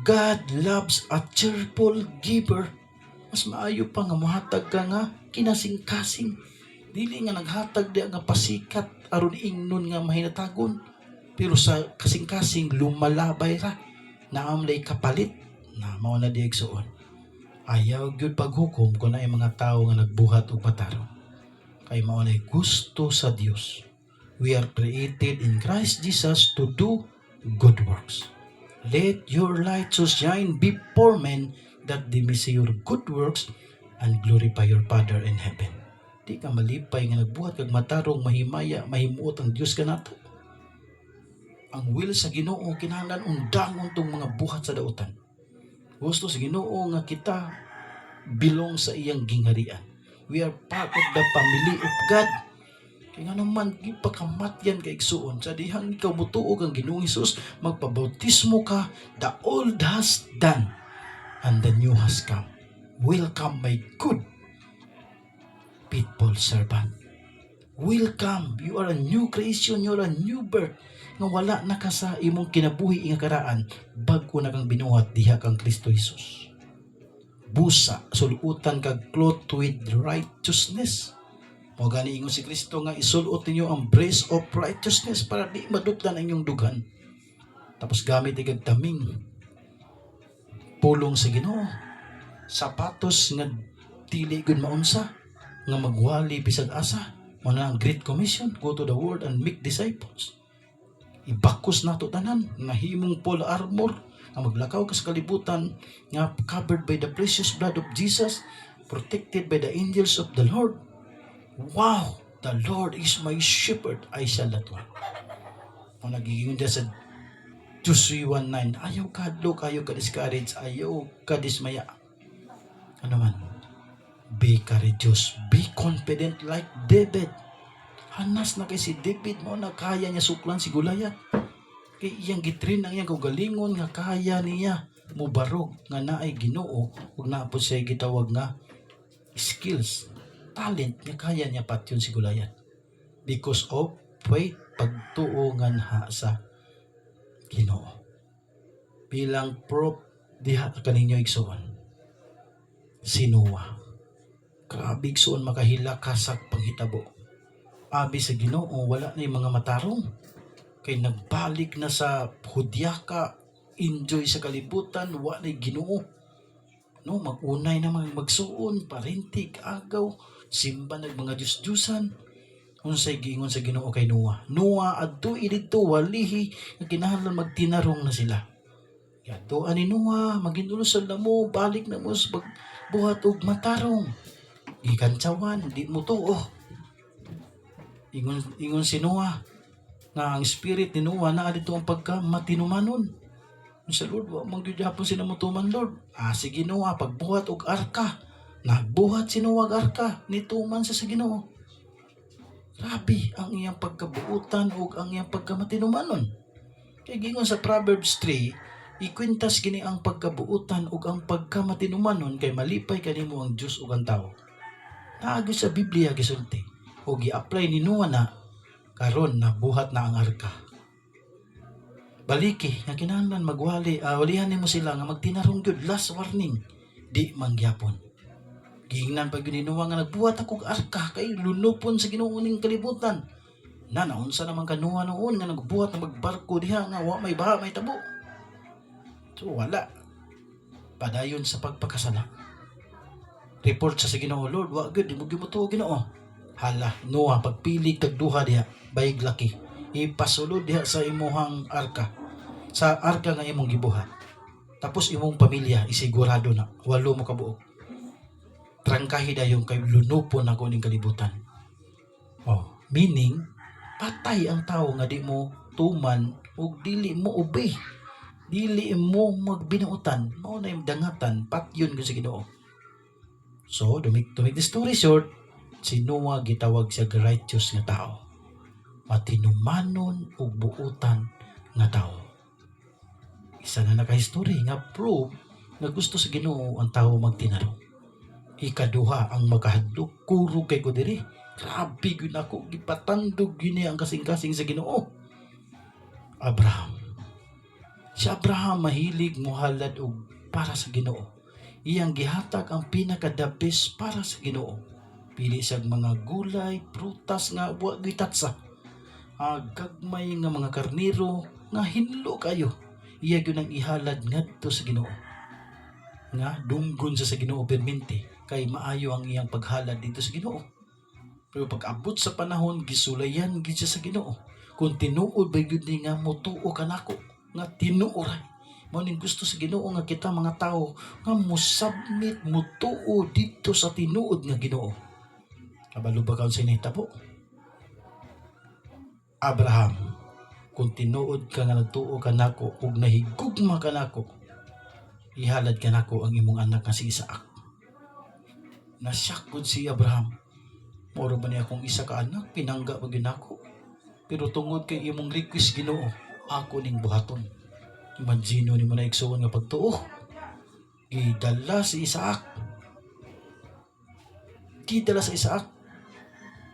God loves a cheerful giver. Mas maayo pa nga mohatag ka nga kinasing-kasing. Dili nga naghatag di nga pasikat aron ingnon nga mahinatagon. Pero sa kasing-kasing lumalabay ra. Naamlay kapalit na mao na di igsuon. Ayaw gyud paghukom kung naay mga tawo nga nagbuhat og matarong. Kay mao na gusto sa Dios. We are created in Christ Jesus to do good works. Let your light so shine before men that they may see your good works and glorify your Father in heaven. Di ka malipay nga nagbuhat kag matarong, mahimaya, mahimuot ang Dios kanato. Ang will sa Ginoo kinahanglan undangon tong mga buhat sa dautan. Gusto sa Ginoo nga kita belong sa iyang gingharian. We are part of the family of God. Kaya nga naman, ipakamatyan ka igsuon. Sa dihang ikaw mutuog ang Ginoong Hesus, magpabautismo ka, the old has done, and the new has come. Welcome, my good, faithful servant. Welcome, you are a new creation, you are a new birth. Nga wala na ka sa imong kinabuhi nga karaan, bago na kang binuhat diha kang Kristo Jesus. Busa, sulutan kag clothed with righteousness. O gani ingon si Kristo nga isulot ninyo ang breast of righteousness para di madukdan ang inyong dugan. Tapos gamit igag taming pulong sa Ginoo. Sapatos nga dili gud maunsa, nga magwali bisag asa. Mao na ang Great Commission, go to the world and make disciples. Ibakos nato tanan nga himong full armor nga maglakaw ka sa kalibutan nga covered by the precious blood of Jesus, protected by the angels of the Lord. Wow, the Lord is my shepherd, I shall not want. Kung nagiging sa Joshua 1:9, ayaw kadlok, ayaw ka discourage, ayaw ka dismaya. Ano man, be courageous, be confident like David. Hanas na kay si David mo na kaya niya suklan si Goliath. Kay iyang gitrin ang iyang kaugalingon nga kaya niya mubarog nga naay Ginoo ug naapod siya gitawag nga skills, talent nga kaya niya patyon si Goliath. Because of faith, pagtuo nga sa Ginoo. Bilang proof diha kaninyo igsuon. Si Noah. Grabe igsuon makahila ka sa panghitabo. Abi sa Ginoo wala na yung mga matarong. Kay nagbalik na sa Hudyaka, enjoy sa kalibutan, wala na Ginoo. No, magunay na magsuon, parintig, agaw, simba ng mga Diyos-Diyusan. Unsay giingon sa Ginoo kay Noah. Noah adto didto walihi nga kinahanglan magtinarong na sila. Yadtoan ni Noah maginulusad na mo balik na mo sa pagbuhat og matarong. Gikantsawan di mo tuo. Ingon si Noah nga ang spirit ni Noah naa dito ang pagka matinumanon. Sa Lord, wa man gyud hapon sila motuman Lord. Sige Noah pagbuhat og arka. Nagbuhat si Noah og arka nituman sa Ginoo. Grabe ang iyang pagkabuutan ug ang iyang pagkamatinumanon. Kay gingon sa Proverbs 3, ikwintas kini ang pagkabuutan ug ang pagkamatinumanon kay malipay kanimo ang Dios ug ang tawo. Naagi sa Biblia gisulti ug gi-apply ni Noah na karon nabuhat na ang arka. Baliki nga kinahanglan walihan nimo sila nga magtinarong gyud, last warning, di mangyapon. Giingnan pa gyud ni Noah nga nagbuhat ako og arka kay lunupon sa Ginoo ning kalibutan. Naunsa naman ka Noah noon nga nagbuhat ng magbarko diha nga wa may baha may tabo. So wala. Padayon sa pagpakasala. Report sa Ginoo, Lord, wa gyud di mo gimutuo Ginoo. Hala, Noah pagpili kag duha diha, bayig laki. Ipasulod diha sa imuhang arka. Sa arka nga imong gibuhat. Tapos imong pamilya isigurado na 8 mo kabuok. Trangkahi dayon kay lunupon ako ning kalibutan. Meaning patay ang tao nga di mo tuman ug dili mo obey. Dili mo magbinuotan, mao na yung dangatan patyon ko sa Ginoo. So, to make the story short, si Noah gitawag siya righteous nga tao. Matinumanon ug buutan nga tao. Isa na nakahistory nga proof nga gusto sa Ginoo ang tao magtinarong. Ikaduha ang makahadlok kuro kay ko diri. Grabe gyud ako gipatandog gyud ang kasing-kasing sa Ginoo. Abraham. Si Abraham mahilig mohalad og para sa Ginoo. Iyang gihatag ang pinaka-the best para sa Ginoo. Pili siyang mga gulay, prutas nga wa gitatsa. Gagmay nga mga karniro nga hinlo kayo. Iya gyud ang ihalad ngadto sa Ginoo. Nga dunggon sa Ginoo permente kay maayo ang iyang paghalad dito sa Ginoo. Pero pag-abot sa panahon gisulayan gid siya sa Ginoo. Kung tinuod ba gyud ni nga motuo kanako nga tinuoray. Mao ning gusto sa Ginoo nga kita mga tao nga mo-submit motuo dito sa tinuod nga Ginoo. Kabalo ba kaon sa nahitabo? Abraham, kung tinuod ka nga nagtuo kanako ug nahigugma kanako, ihalad kanako ang imong anak nga si Isaac. Nasyak gud si Abraham. Moro ba niya akong isa ka anak, pinangga pa gyud ako. Pero tungod kay imong request Ginoo, ako ning buhaton. Imagino ni mo na igsuon nga pagtuo. Gidala si Isaac.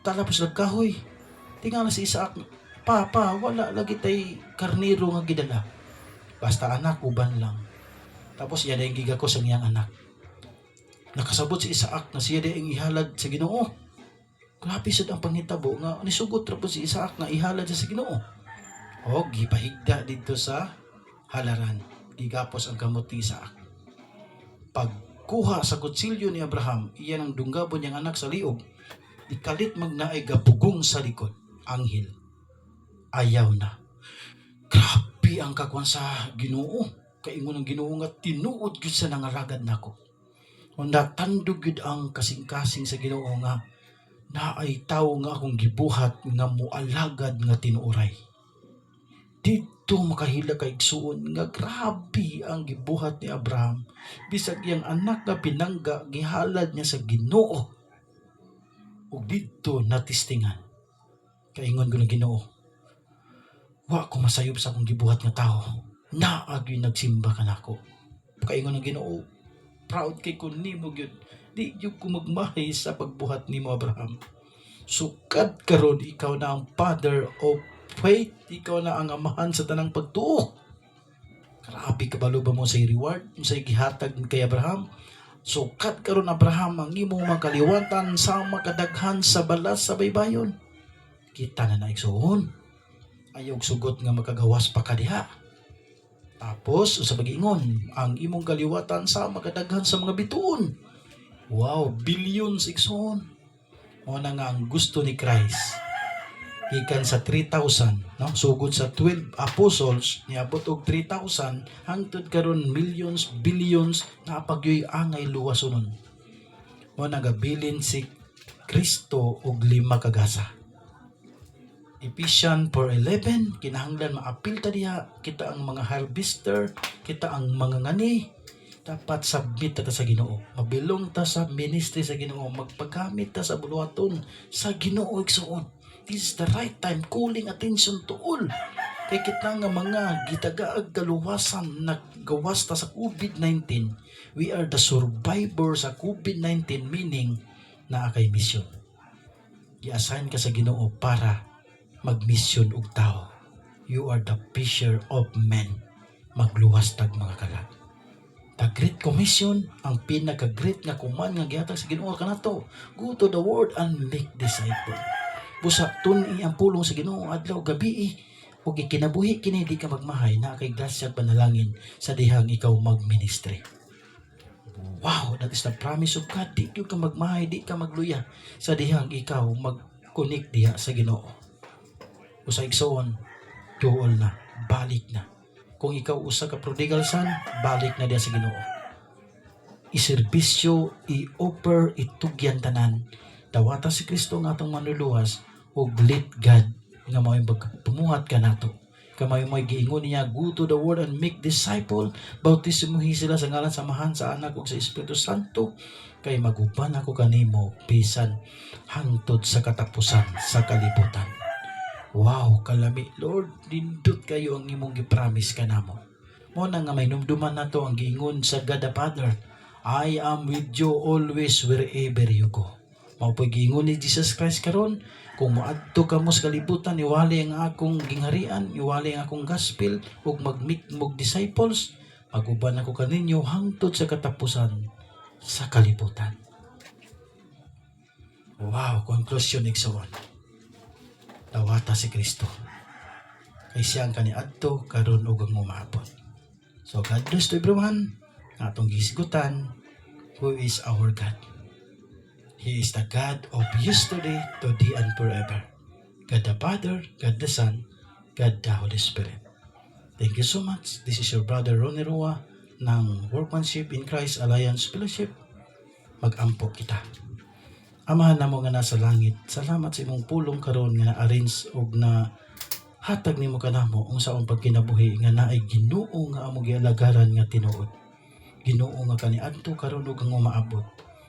Talapos nagkahoy. Tingala si Isaac, Papa, wala lagi tay karniro nga gidala. Basta anak, uban lang. Tapos iya na yung giga ko sa niyang anak. Nakasabot si Isaac na siya na yung ihalad sa Ginoo. Grabe sad ang panghitabo nga nisugot ra po si Isaac nga ihalad siya sa Ginoo. Gipahigda dito sa halaran. Gigapos ang kamot ni Isaac. Pagkuha sa kutsilyo ni Abraham, iyan ang dunggabon niyang anak sa liog. Ikalit magnaay gapugong sa likod. Anghel. Ayaw na. Grabe ang kakuan sa Ginoo. Kaingon ng Ginoo nga tinuod gyud sa nangaragad nako. Unda tandog gyud ang kasing-kasing sa Ginoo nga naay tawo nga akong gibuhat nga moalagad nga tinuoray. Dito makahila kay igsuon nga grabe ang gibuhat ni Abraham. Bisag iyang anak nga pinangga gihalad niya sa Ginoo. Ug dito natistingan. Kaingon ko ng Ginoo, wa ko masayop sa akong gibuhat nga tao. Naagi nagsimba kanako. Kaingon ng Ginoo, proud kay ko nimo gyud. Di gyud ko magmahay sa pagbuhat nimo Abraham. Sukad karon ikaw na ang father of faith, ikaw na ang amahan sa tanang pagtuo. Grabe kabalo ba mo sa reward sa gihatag kay Abraham? Sukad karon Abraham ang imong makaliwatan sa makadaghan sa balas sa baybayon. Kita na naigsuon. Ayaw sugot nga makagawas pa ka diha. Tapos sa pag-ingon, ang imong kaliwatan sa makadaghan sa mga bituon. Wow, billions igsoon. Mo na nga ang gusto ni Christ. gikan sa 3,000, no? Sugod sa 12 apostles niabot og 3,000 hangtod karon millions, billions na pagyoy angay luwasonon. Mo nagabilin si Kristo og 5 kagasa. Ephesians 4:11 kinahanglan maapil ta diha kita ang mga harvester, kita ang mga ngani, dapat submit ta sa Ginoo. Mabilong ta sa ministry sa Ginoo, magpagamit ta sa buluhaton sa Ginoo igsoon. This is the right time, calling attention to all. Kay kita nga mga gitagaag kaluwasan naggawas ta sa COVID-19. We are the survivor sa COVID-19, meaning naa kay mission. Gi-assign ka sa Ginoo para mag-mission og tao. You are the fisher of men. Magluwas tag mga kalag. The Great Commission, ang pinaka-great nga kuman nga gihatag sa Ginoo kanato. Go to the world and make disciples. Busa tun-i ang pulong sa Ginoo adlaw gabi ug ikinabuhi kini di ka magmahay na kay grasya panalangin sa dihang ikaw magministry. Wow, that is the promise of God. Di ka magmahay, di ka magluya sa dihang ikaw mag-connect diha sa Ginoo. Usa igsoon, duol na, balik na. Kung ikaw usa ka prodigal son, balik na diha sa Ginoo. Iserbisyo, i-offer, itugyan tanan. Dawata si Kristo nga atong manluluwas ug let God nga mao'y pumuhat ka nato. Kamay mo'y giingon niya, go to the world and make disciple. Bautismuhi sila sa ngalan samahan sa anak ug sa Espiritu Santo. Kay maguban ako kanimo bisan hangtod sa katapusan sa kalibutan. Wow, kalami. Lord, nindot kayo ang imong gipromise kanamo. Mo na nga may numduman nato ang giingon sa God the Father, I am with you always wherever you go. Mao po'y giingon ni Jesus Christ karon, kung moadto ka mo sa kalibutan, iwali ang akong gingharian, iwali ang akong gospel, ug mag-meet mog disciples, maguban ako kaninyo hangtod sa katapusan sa kalibutan. Wow, conclusion igsoon. Dawata si Kristo. Kay siyang kaniadto karon ug ang mumaabot. So God bless to everyone. Atong gisigutan, who is our God? He is the God of yesterday, today, and forever. God the Father, God the Son, God the Holy Spirit. Thank you so much. This is your brother Ronnie Roa ng Workmanship in Christ Alliance Fellowship. Mag-ampo kita. Amahan namo nga nasa langit, salamat sa imong pulong karon nga na-arrange og na hatag nimo kanamo unsaon pagkinabuhi nga naay Ginoo nga amo gialagaran nga tinuod. Ginoo nga kaniadto karon ug ang umaabot.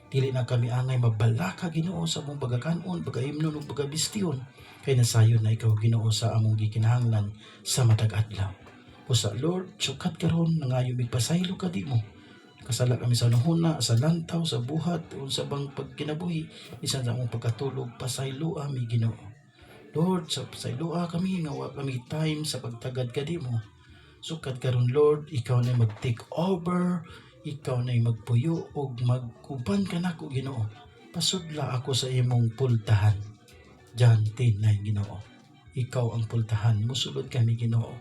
Dili na kami angay mabalaka Ginoo sa among pagakanon, pagahimnon ug pagabistion kay nasayon na ikaw Ginoo sa among gikinahanglan sa matag adlaw. Usa Lord, sukat karon nangayo migpasaylo ka di mo. Kasala kami sa nuhuna, sa lantaw, sa buhat, unsa bang pagkinabuhi, bisan sa among pagkatulog, pasayloa mi Ginoo. Lord, sa pasayloa kami nga wa kami time sa pagtagad ka di mo. Sukat karon Lord, ikaw na mag-take over, ikaw na magpuyo o magkuban ka na ko Ginoo. Pasudla ako sa imong pultahan. John 10 na Ginoo. Ikaw ang pultahan. Musulod kami Ginoo.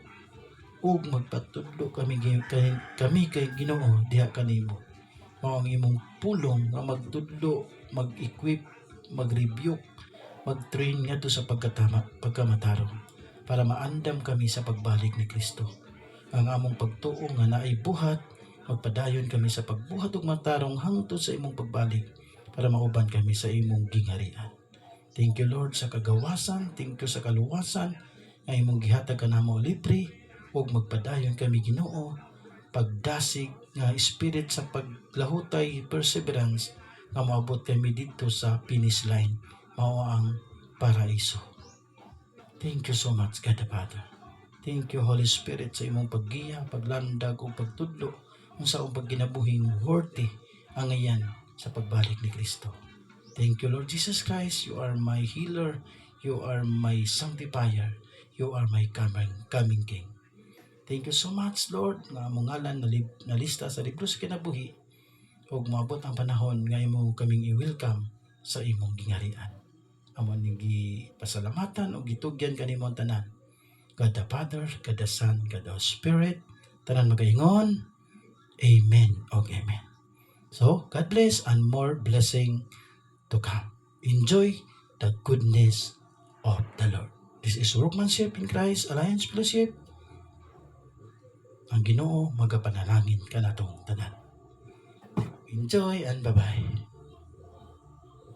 Ug magpatudlo kami kay Ginoo diha kanimo. Mao ang imong pulong nga magtudlo, mag-equip, mag-rebuke, mag-train ngadto sa pagkamatarong para maandam kami sa pagbalik ni Kristo. Ang among pagtuo nga naay buhat, magpadayon kami sa pagbuhat ug matarong hangtod sa imong pagbalik para mauban kami sa imong gingharian. Thank you Lord sa kagawasan, thank you sa kaluwasan nga imong gihatag kanamo libre ug magpadayon kami Ginoo pagdasig nga spirit sa paglahutay perseverance nga maabot kami dito sa finish line mao ang paraiso. Thank you so much God the Father. Thank you Holy Spirit sa imong paggiya, paglandag ug pagtudlo sa akong pagkinabuhing worthy ang iyan sa pagbalik ni Kristo. Thank you Lord Jesus Christ, you are my healer, you are my sanctifier, you are my coming King. Thank you so much Lord nga among ngalan na lista sa libro sa kinabuhi ug maabot ang panahon nga imo kaming i-welcome sa imong gingharian. Amon ning gipasalamatan ug gitugyan kanimo ang tanan. God the Father, God the Son, God the Holy Spirit, tanan magaingon. Amen. Okay, amen. So, God bless and more blessing to come. Enjoy the goodness of the Lord. This is Workmanship in Christ Alliance Fellowship. Ang Ginoo magapanalangin kanatong tanan. Enjoy and bye-bye.